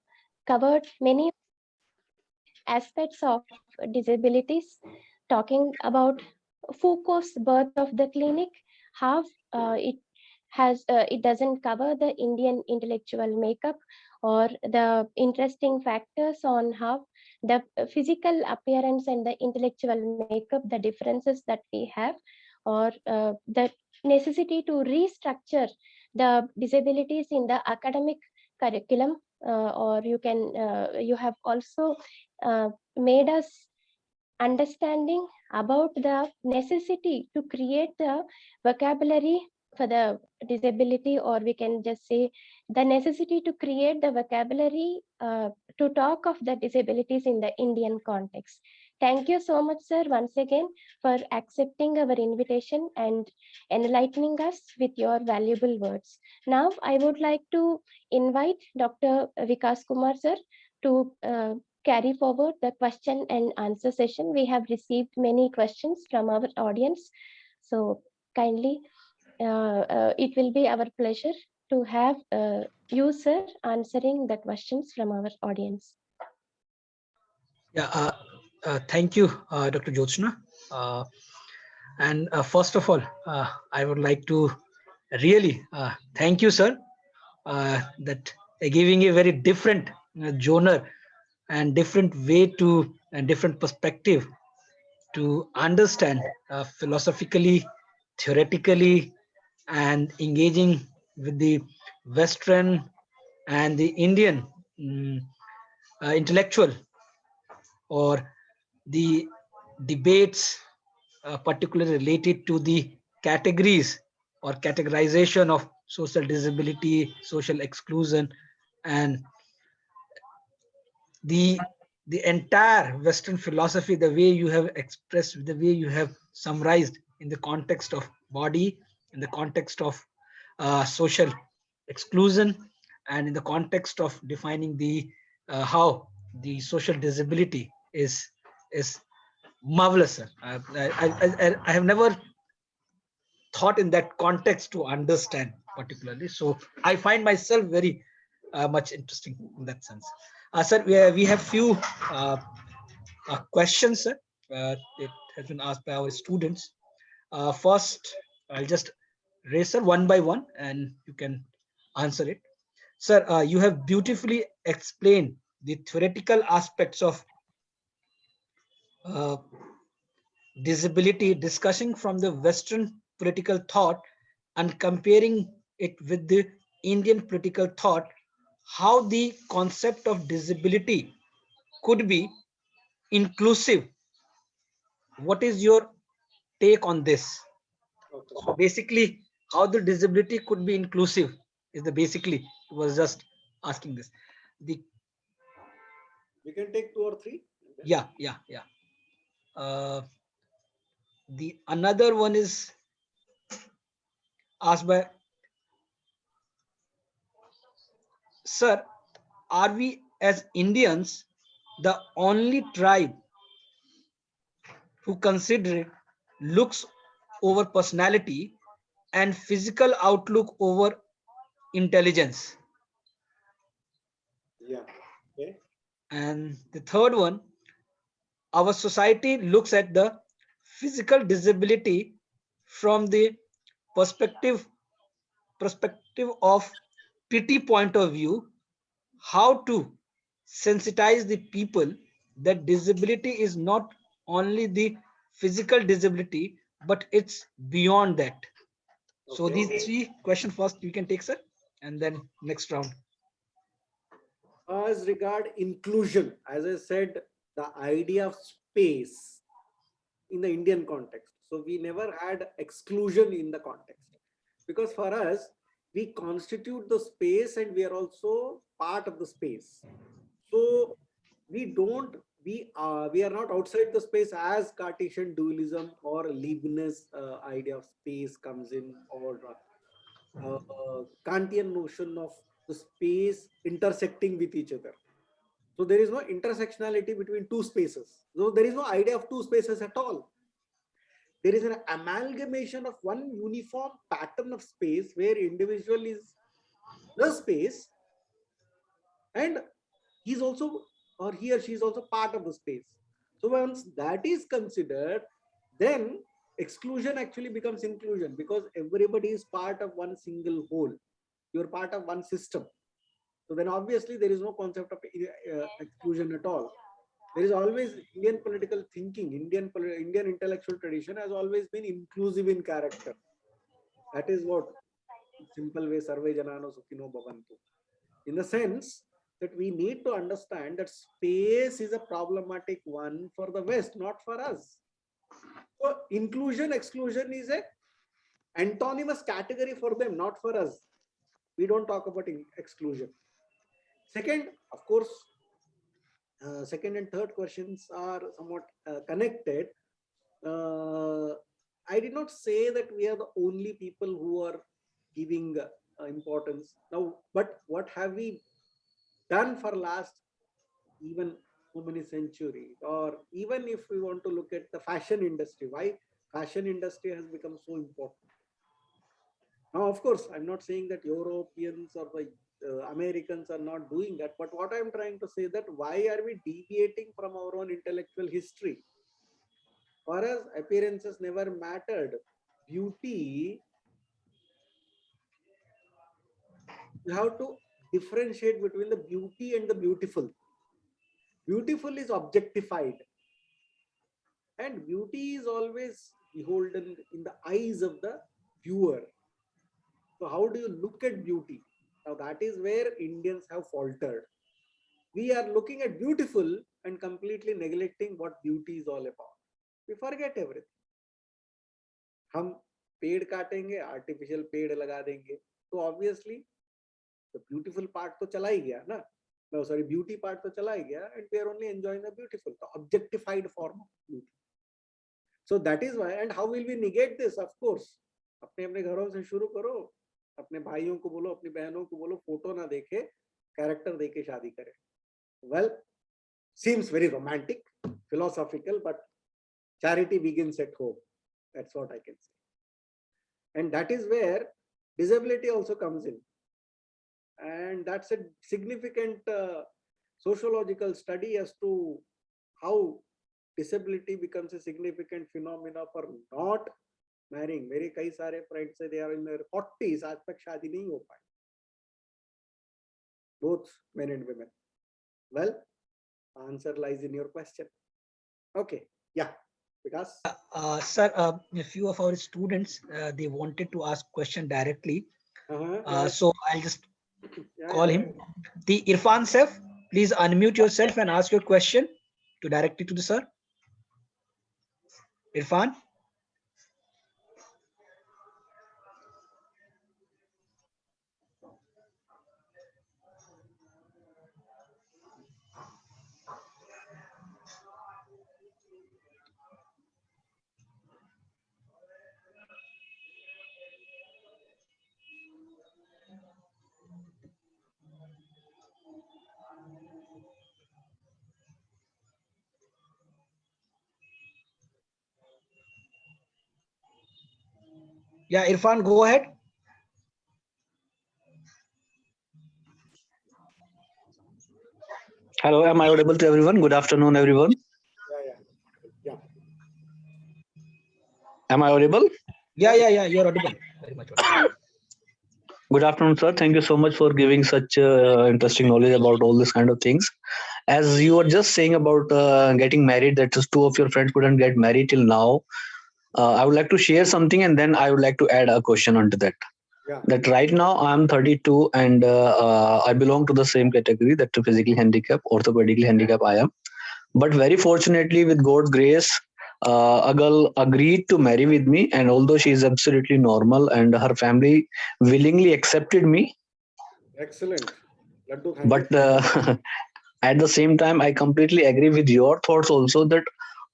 covered many aspects of disabilities, talking about Foucault's birth of the clinic, how it doesn't cover the Indian intellectual makeup, or the interesting factors on how the physical appearance and the intellectual makeup, the differences that we have, or the necessity to restructure the disabilities in the academic curriculum, or you have also made us understanding about the necessity to create the vocabulary for the disability, or we can just say the necessity to create the vocabulary to talk of the disabilities in the Indian context. Thank you so much, sir, once again for accepting our invitation and enlightening us with your valuable words. Now, I would like to invite Dr. Vikas Kumar, sir, to carry forward the question and answer session. We have received many questions from our audience. So kindly, it will be our pleasure to have you, sir, answering the questions from our audience. Yeah, thank you, Dr. Jyotsna. And first of all, I would like to really thank you, sir, that giving a very different genre and different way to and different perspective to understand philosophically theoretically and engaging with the Western and the Indian intellectual, or the debates particularly related to the categories or categorization of social disability, social exclusion, and the entire Western philosophy, the way you have expressed, the way you have summarized in the context of body, in the context of social exclusion, and in the context of defining the how the social disability is marvelous, sir. I have never thought in that context to understand particularly. So I find myself very much interesting in that sense. Sir, we have few questions, sir. It has been asked by our students. First, I'll just raise, sir, one by one, and you can answer it. Sir, you have beautifully explained the theoretical aspects of uh, disability, discussing from the Western political thought and comparing it with the Indian political thought, how the concept of disability could be inclusive. What is your take on this? Okay. So basically, how the disability could be inclusive is the basically was just asking this. The We can take 2 or 3. yeah. The another one is asked by, sir, are we as Indians the only tribe who consider looks over personality and physical outlook over intelligence? Yeah. Okay. And the third one, our society looks at the physical disability from the perspective of pity point of view. How to sensitize the people that disability is not only the physical disability, but it's beyond that. So Okay. these three questions first you can take, sir, and then next round. As regard inclusion, as I said, the idea of space in the Indian context. So we never had exclusion in the context, because for us, we constitute the space and we are also part of the space. So we are not outside the space as Cartesian dualism or Leibniz idea of space comes in, or Kantian notion of the space intersecting with each other. So there is no intersectionality between two spaces. So there is no idea of two spaces at all. There is an amalgamation of one uniform pattern of space where individual is the space, and he's also, or he or she is also part of the space. So once that is considered, then exclusion actually becomes inclusion, because everybody is part of one single whole. You're part of one system. So then obviously there is no concept of exclusion at all. There is always Indian political thinking, Indian intellectual tradition has always been inclusive in character. That is what simple way Sarve Janano Sukhino Bhavantu. In the sense that we need to understand that space is a problematic one for the West, not for us. So inclusion, exclusion is a antonymous category for them, not for us. We don't talk about exclusion. Second, of course, second and third questions are somewhat connected. Uh, I did not say that we are the only people who are giving importance now, but what have we done for last even so many centuries? Or even if we want to look at the fashion industry, why fashion industry has become so important? Now, of course, I'm not saying that Europeans or the Americans are not doing that, but what I'm trying to say that why are we deviating from our own intellectual history? For us, appearances never mattered. Beauty, you have to differentiate between the beauty and the beautiful. Beautiful is objectified, and beauty is always beholden in the eyes of the viewer. So how do you look at beauty? Now that is where Indians have faltered. We are looking at beautiful and completely neglecting what beauty is all about. We forget everything. हम पेड़ काटेंगे, artificial पेड़ लगा देंगे, तो obviously the beautiful part तो चला ही गया ना, no sorry, beauty part तो चला ही गया, and we are only enjoying the beautiful, the objectified form of beauty. So that is why, and how will we negate this? Of course, अपने अपने घरों से शुरू करो, अपने भाइयों को बोलो, अपनी बहनों को बोलो, फोटो ना देखे, कैरेक्टर देके शादी करें. Well, seems very romantic, philosophical, but charity begins at home. That's what I can say. And that is where disability also comes in. And that's a significant sociological study as to how disability becomes a significant phenomena for not marrying. मेरे कई सारे friends say they are in their 40s, आज तक शादी नहीं हो पाई. Both men and women. Well, answer lies in your question. Okay, yeah, because Sir, a few of our students, they wanted to ask question directly. So I'll just call him. The Irfan Saif, please unmute yourself and ask your question to direct it to the sir. Irfan. Yeah, Irfan, go ahead. Hello, am I audible to everyone? Good afternoon, everyone. yeah. Am I audible? Yeah, you're audible. Very much audible. Good afternoon, sir. Thank you so much for giving such interesting knowledge about all these kind of things. As you were just saying about getting married, that just two of your friends couldn't get married till now. I would like to share something, and then I would like to add a question onto that. Yeah. That right now I'm 32 and I belong to the same category, that physically handicapped, orthopedically handicapped I am. But very fortunately, with God's grace, a girl agreed to marry with me, and although she is absolutely normal and her family willingly accepted me, Excellent. but at the same time, I completely agree with your thoughts also that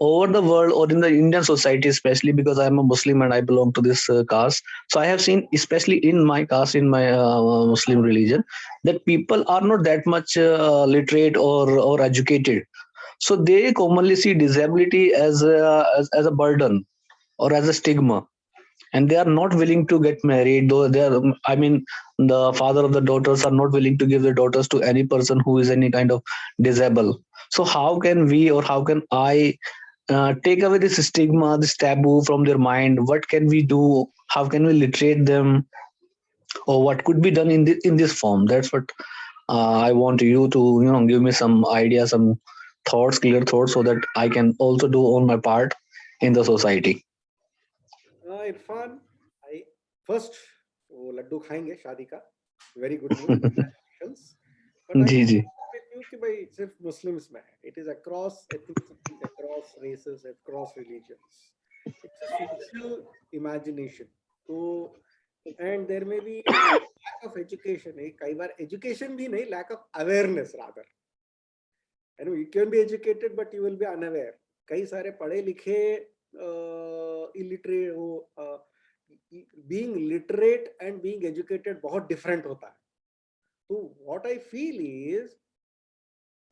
over the world or in the Indian society, especially because I'm a Muslim and I belong to this caste, so I have seen, especially in my caste, in my Muslim religion, that people are not that much literate or educated. So they commonly see disability as a burden or as a stigma, and they are not willing to get married. Though they are, I mean, the father of the daughters are not willing to give their daughters to any person who is any kind of disabled. So how can we, or how can I take away this stigma, this taboo from their mind? What can we do? How can we literate them, or what could be done in this form? That's what I want you to give me some ideas, some thoughts, clear thoughts, so that I can also do on my part in the society. Irfan, I first वो लड्डू खाएंगे शादी का, very good news, congratulations. But I ji ji with you कि भाई सिर्फ Muslims में है, it is across ethnicities, across races, across religions. It's a social imagination. So, and there may be lack of education. कई बार education भी नहीं, lack of awareness rather. You know, you can be educated, but you will be unaware. कई सारे पढ़े लिखे illiterate हो, being literate and being educated बहुत different होता है. So what I feel is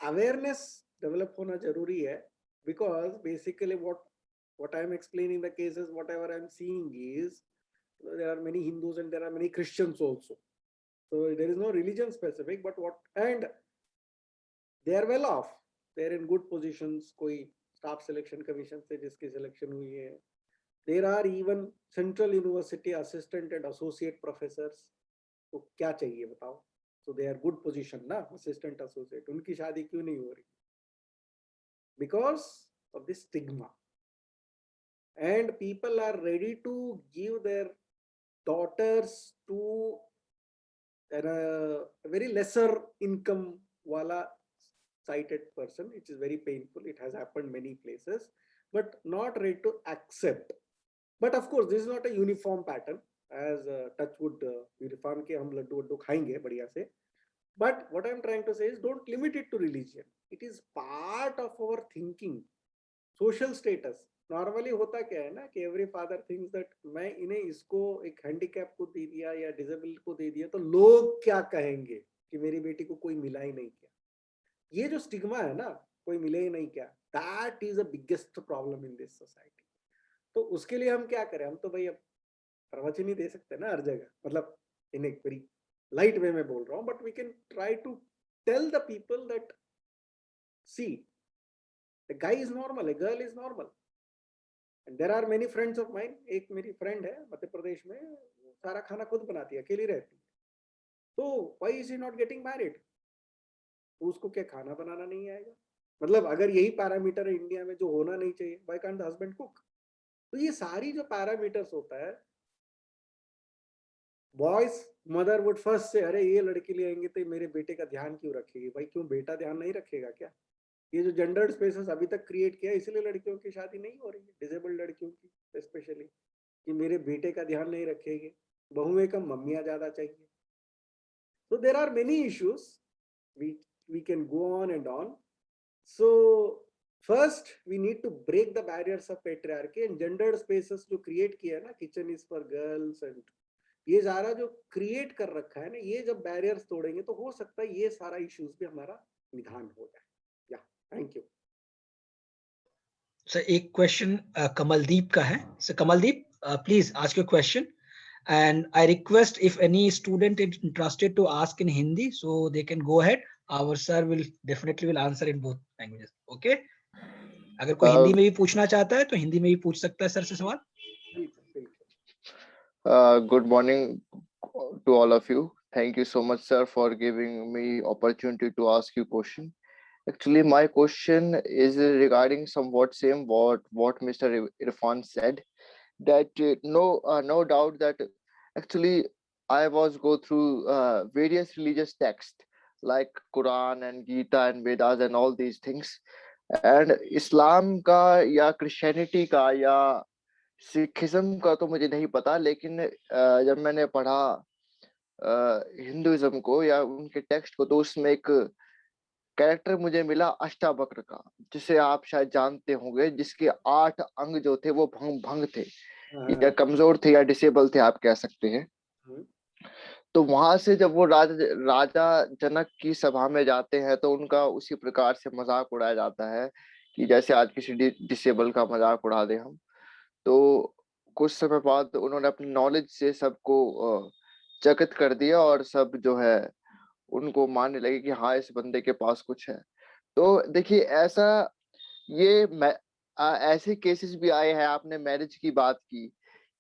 awareness develop होना जरूरी है, because basically what I am explaining the cases, whatever I am seeing is there are many Hindus and there are many Christians also. So there is no religion specific, but and they are well off. They are in good positions. कोई staff selection commission से जिसकी selection हुई है. There are even central university assistant and associate professors. तो क्या चाहिए बताओ? So they are good position ना, assistant associate. उनकी शादी क्यों नहीं हो रही? Because of this stigma. and people are ready to give their daughters to a very lesser income wala sighted person. It is very painful. It has happened many places, but not ready to accept. But of course, this is not a uniform pattern. As touchwood, uniform के हम लड्डू वड्डू खाएंगे बढ़िया से. But what I'm trying to say is, don't limit it to religion. It is part of our thinking. Social status. Normally होता क्या है ना कि एवरी फादर थिंक्स दैट मैं इन्हें इसको एक हैंडीकैप को दे दिया या डिसेबल को दे दिया तो लोग क्या कहेंगे कि मेरी बेटी को कोई मिला ही नहीं क्या. ये जो स्टिग्मा है ना, कोई मिले ही नहीं क्या, that is the biggest problem in this society. तो उसके लिए हम क्या करें? हम तो भाई अब प्रवचन ही दे सकते हैं ना हर जगह, मतलब इन एक वेरी लाइट वे में बोल रहा हूँ, but we can try to tell the people that see the guy is normal, a girl is normal. And there are many friends of mine. एक मेरी फ्रेंड है मध्य प्रदेश में, सारा खाना खुद बनाती है, अकेली रहती है. तो why is she not getting married? तो उसको क्या खाना बनाना नहीं आएगा? मतलब अगर यही पैरामीटर है इंडिया में जो होना नहीं चाहिए, why can't the husband cook? तो ये सारी जो पैरामीटर्स होता है, बॉयज मदर वुड फर्स्ट से अरे ये लड़की ले आएंगे तो मेरे बेटे का ध्यान क्यों रखेगी? भाई क्यों बेटा ध्यान नहीं रखेगा क्या? ये जो जेंडर्ड स्पेसेस अभी तक क्रिएट किया, इसलिए लड़कियों की शादी नहीं हो रही है, डिसेबल्ड लड़कियों की स्पेशली, कि मेरे बेटे का ध्यान नहीं रखेगी, बहुएं कम मम्मियां ज्यादा चाहिए. So there are many issues. We can go on and on. So first we need to break the barriers of patriarchy and gendered spaces जो create किया है ना, kitchen is for girls and ये सारा जो create कर रखा है ना, ये जब barriers तोड़ेंगे तो हो सकता है ये सारा issues भी हमारा निदान हो जाए. Yeah, thank you. सर एक क्वेश्चन कमलदीप का है. Sir Kamaldeep, please ask your question. And I request if any student is interested to ask in Hindi, so they can go ahead. Our sir will definitely answer in both languages. Okay? अगर कोई हिंदी में भी पूछना चाहता है तो हिंदी में भी पूछ सकता है सर से सवाल. Good morning to all of you. Thank you so much, sir, for giving me opportunity to ask you question. Actually, my question is regarding somewhat same what Mr. Irfan said. That no doubt that actually I was go through various religious texts like Quran and Gita and Vedas and all these things, and Islam का या Christianity का या Sikhism का तो मुझे नहीं पता, लेकिन जब मैंने पढ़ा हिंदुइज्म को या उनके टेक्स्ट को, तो उसमें एक कैरेक्टर मुझे मिला अष्टावक्र का, जिसे आप शायद जानते होंगे, जिसके 8 अंग जो थे वो भंग थे या कमजोर थे या डिसेबल थे, आप कह सकते हैं. तो वहां से जब वो राजा जनक की सभा में जाते हैं तो उनका उसी प्रकार से मजाक उड़ाया जाता है कि जैसे आज किसी डिसेबल का मजाक उड़ा दे हम. तो कुछ समय बाद उन्होंने अपनी नॉलेज से सबको चकित कर दिया और सब जो है उनको मानने लगे कि हाँ इस बंदे के पास कुछ है. तो देखिए ऐसा ऐसे केसेस भी आए हैं. आपने मैरिज की बात की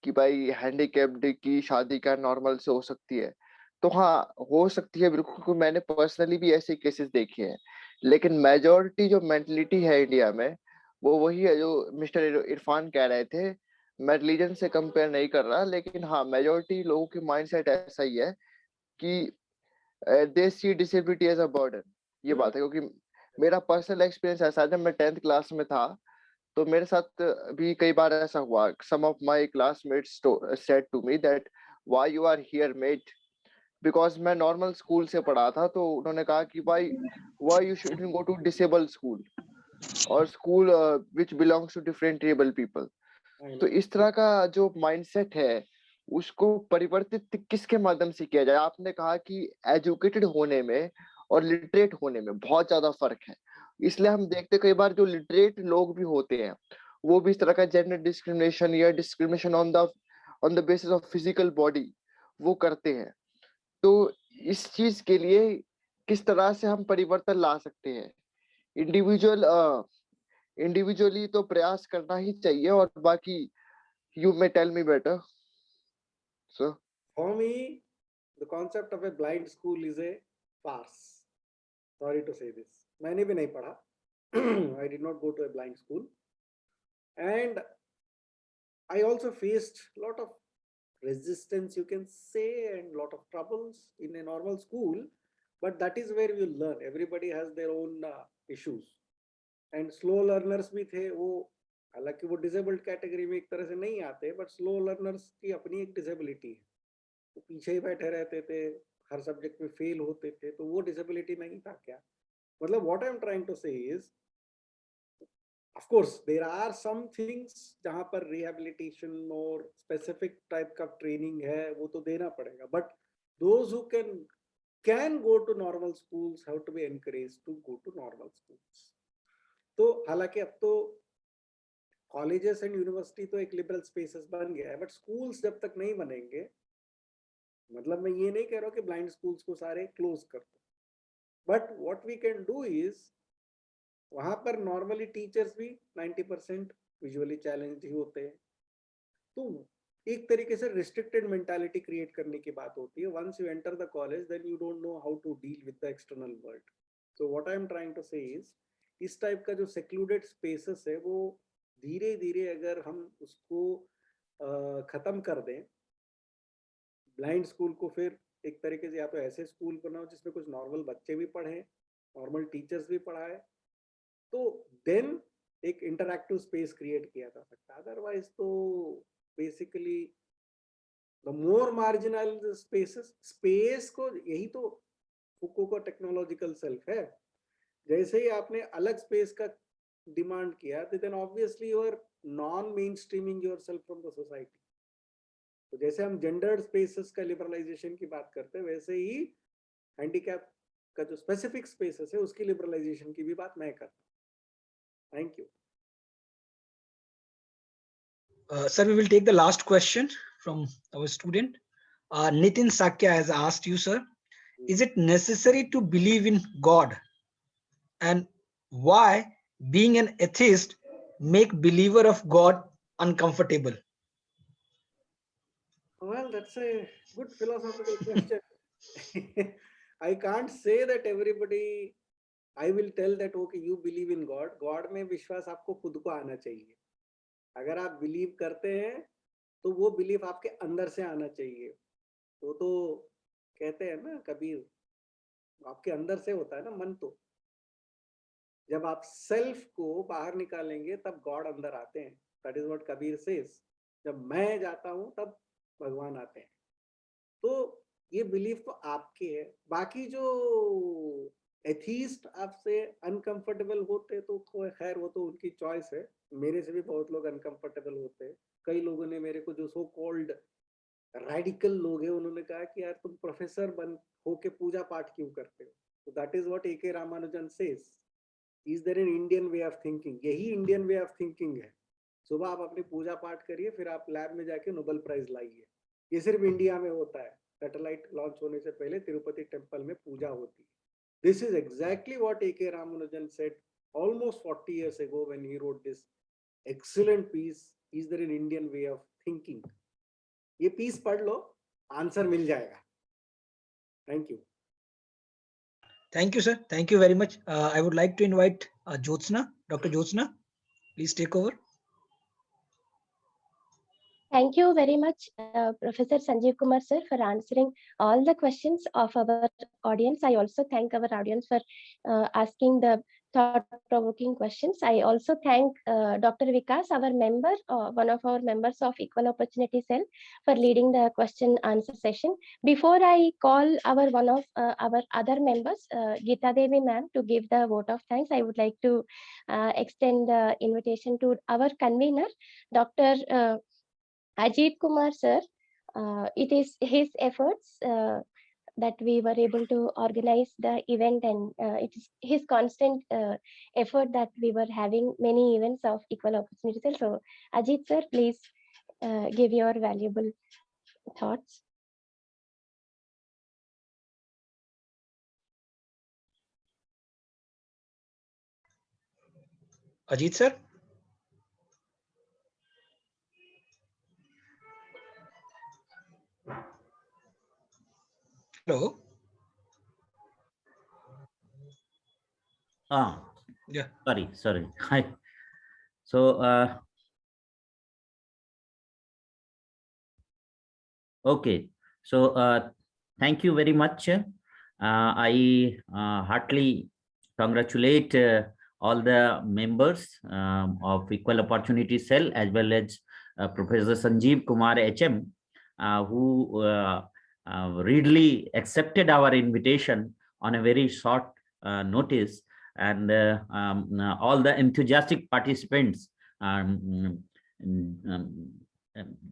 कि भाई हैंडीकैप्ड की शादी क्या नॉर्मल से हो सकती है, तो हाँ हो सकती है बिल्कुल. मैंने पर्सनली भी ऐसे केसेस देखे हैं, लेकिन मेजॉरिटी जो मेंटलिटी है इंडिया में वो वही है जो मिस्टर इरफान कह रहे थे. मैं रिलीजन से कंपेयर नहीं कर रहा, लेकिन हाँ मेजॉरिटी लोगों की माइंडसेट ऐसा ही है कि दे सी डिसेबिलिटी एज अ बर्डन. ये बात है, क्योंकि मेरा पर्सनल एक्सपीरियंस ऐसा है, जब मैं 10th क्लास में था तो मेरे साथ भी कई बार ऐसा हुआ. Some of my classmates said to me that why you are here mate, because मैं नॉर्मल स्कूल से पढ़ा था. तो उन्होंने कहा कि why you shouldn't go to disable school और school which belongs to different able people. तो इस तरह का जो माइंडसेट है उसको परिवर्तित किसके माध्यम से किया जाए? आपने कहा कि एजुकेटेड होने में और लिटरेट होने में बहुत ज्यादा फर्क है. इसलिए हम देखते कई बार जो लिटरेट लोग भी होते हैं वो भी इस तरह का जेंडर डिस्क्रिमिनेशन या discrimination on the basis of physical body वो करते हैं. तो इस चीज के लिए किस तरह से हम परिवर्तन ला सकते हैं? इंडिविजुअली तो प्रयास करना ही चाहिए, और बाकी you may tell me better, sir. For me, the concept of a blind school is a farce. Sorry to say this. मैंने भी नहीं पढ़ा. I did not go to a blind school. And I also faced a lot of resistance, you can say, and a lot of troubles in a normal school. But that is where you learn. Everybody has their own issues. And slow learners भी थे वो, हालांकि वो disabled category में एक तरह से नहीं आते, बट स्लो लर्नर्स की अपनी एक डिसेबिलिटी है, वो पीछे ही बैठे रहते थे, हर सब्जेक्ट में फेल होते थे, तो वो डिसेबिलिटी नहीं था क्या? मतलब what I am trying to say is, of course there are some things जहां पर रिहैबिलिटेशन और स्पेसिफिक टाइप का ट्रेनिंग है वो तो देना पड़ेगा, but those who can go to normal schools have to be encouraged to go to normal schools. तो हालांकि अब तो कॉलेजेस एंड यूनिवर्सिटी तो एक लिबरल स्पेसेस बन गया है, बट स्कूल्स जब तक नहीं बनेंगे, मतलब मैं ये नहीं कह रहा हूँ कि ब्लाइंड स्कूल्स को सारे क्लोज कर दो, but what we can do is वहां पर नॉर्मली टीचर्स भी 90% विजुअली चैलेंज्ड ही होते हैं, तो एक तरीके से रिस्ट्रिक्टेड मेंटालिटी क्रिएट करने की बात होती है. Once you enter the college then you don't know how to deal with the external world. So what I am trying to say is, इस टाइप का जो सेक्लूडेड स्पेसेस है वो धीरे धीरे अगर हम उसको खत्म कर दें, ब्लाइंड स्कूल को फिर एक तरीके से या तो ऐसे स्कूल बनाओ जिसमें कुछ नॉर्मल बच्चे भी पढ़े, नॉर्मल टीचर्स भी पढ़ाए, तो देन एक इंटरैक्टिव स्पेस क्रिएट किया जा सकता है. अदरवाइज तो basically the more marginal spaces, space को यही तो फुको का टेक्नोलॉजिकल सेल्फ है. जैसे ही आपने अलग स्पेस का डिमांड किया तो then obviously you are non mainstreaming yourself from the society. तो जैसे हम जेंडर्ड स्पेसेस का लिबरलाइजेशन की बात करते हैं, वैसे ही हैंडीकैप का जो स्पेसिफिक स्पेसेस है उसकी लिबरलाइजेशन की भी बात मैं करता हूँ. Thank you. Sir, we will take the last question from our student. Nitin Sakya has asked you, sir, is it necessary to believe in God? And why being an atheist make believer of God uncomfortable? Well, that's a good philosophical question. I can't say that everybody, I will tell that okay you believe in God. God में विश्वास आपको खुद को आना चाहिए. अगर आप believe करते हैं तो वो बिलीफ आपके अंदर से आना चाहिए. तो कहते हैं ना कबीर, आपके अंदर से होता है ना मन. तो जब आप सेल्फ को बाहर निकालेंगे तब गॉड अंदर आते हैं. That is what Kabir says. जब मैं जाता हूं तब भगवान आते हैं. तो ये बिलीफ तो आपके है. बाकी जो एथीस्ट आपसे अनकंफर्टेबल होते तो खैर वो तो उनकी चॉइस है. मेरे से भी बहुत लोग अनकंफर्टेबल होते हैं. कई लोगों ने मेरे को, जो सो कॉल्ड रेडिकल लोग हैं, उन्होंने कहा कि यार तुम प्रोफेसर बन होके पूजा पाठ क्यों करते हो. तो that is what A K. Ramanujan says. Is there an Indian way of thinking? यही इंडियन वे ऑफ थिंकिंग है. सुबह आप अपनी पूजा पाठ करिए, फिर आप लैब में जाके नोबेल प्राइज लाइए. ये सिर्फ इंडिया में होता है. सैटेलाइट लॉन्च होने से पहले तिरुपति टेम्पल में पूजा होती है. This is exactly what A K. Ramanujan said almost 40 years ago when he wrote this excellent piece, is there an Indian way of thinking? ये पीस पढ़ लो, आंसर मिल जाएगा. Thank you. Thank you, sir. Thank you very much. I would like to invite Jyotsna, Dr. Jyotsna. Please take over. Thank you very much, Professor Sanjeev Kumar sir, for answering all the questions of our audience. I also thank our audience for asking the thought-provoking questions. I also thank Dr. Vikas, our member, one of our members of Equal Opportunity Cell, for leading the question-answer session. Before I call one of our other members, Geeta Devi ma'am, to give the vote of thanks, I would like to extend the invitation to our convener, Dr. Ajit Kumar sir. It is his efforts that we were able to organize the event, and it is his constant effort that we were having many events of Equal Opportunity Cell. So Ajit sir, please give your valuable thoughts. Ajit sir. Hello. Yeah. Sorry. Hi. So Okay. So thank you very much. I heartily congratulate all the members of Equal Opportunity Cell as well as Professor Sanjeev Kumar HM, who readily accepted our invitation on a very short notice, and all the enthusiastic participants.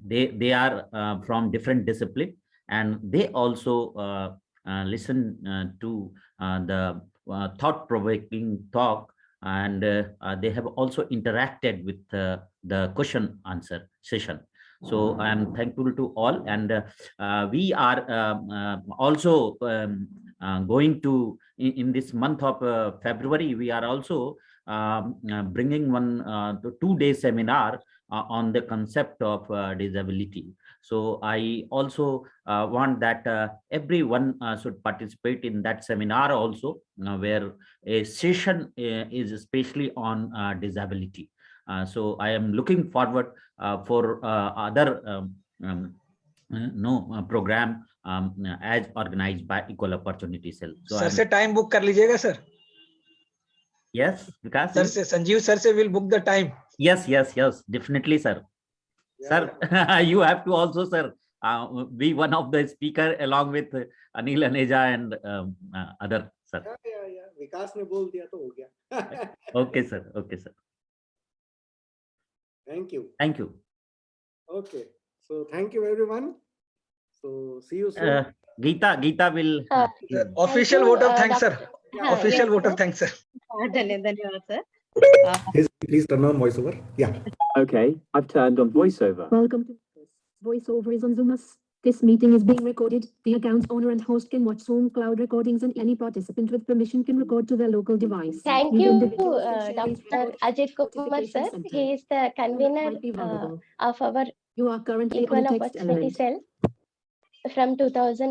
They are from different discipline, and they also listen to the thought-provoking talk, and they have also interacted with the question answer session. So I am thankful to all, and we are also going to in this month of February, we are also bringing one 2-day seminar on the concept of disability. So I also want that everyone should participate in that seminar also, where a session is especially on disability. So I am looking forward for other program as organized by Equal Opportunity Cell. So sir से time book कर लीजिएगा sir. Yes, Vikas. Sir से Sanjeev sir से will book the time. Yes, definitely, sir. Sir, you have to also, sir, be one of the speaker along with Anil Aneja and other, sir. Yeah. विकास ने बोल दिया तो हो गया. Okay, sir. Thank you. Okay. So thank you everyone. So see you soon. Geeta will. Official vote of thanks, sir. Official vote of thanks, sir. धन्यवाद sir. Please turn on voiceover. Yeah. Okay, I've turned on voiceover. Welcome to this. Voiceover is on Zoom. This meeting is being recorded. The account's owner and host can watch Zoom cloud recordings, and any participant with permission can record to their local device. Thank These you, individuals can share these Dr. records Ajit with Kumar, Notification sir. Center. He is the convener Might be vulnerable. of our You are currently Equal on text Opportunity element. Cell from 2000.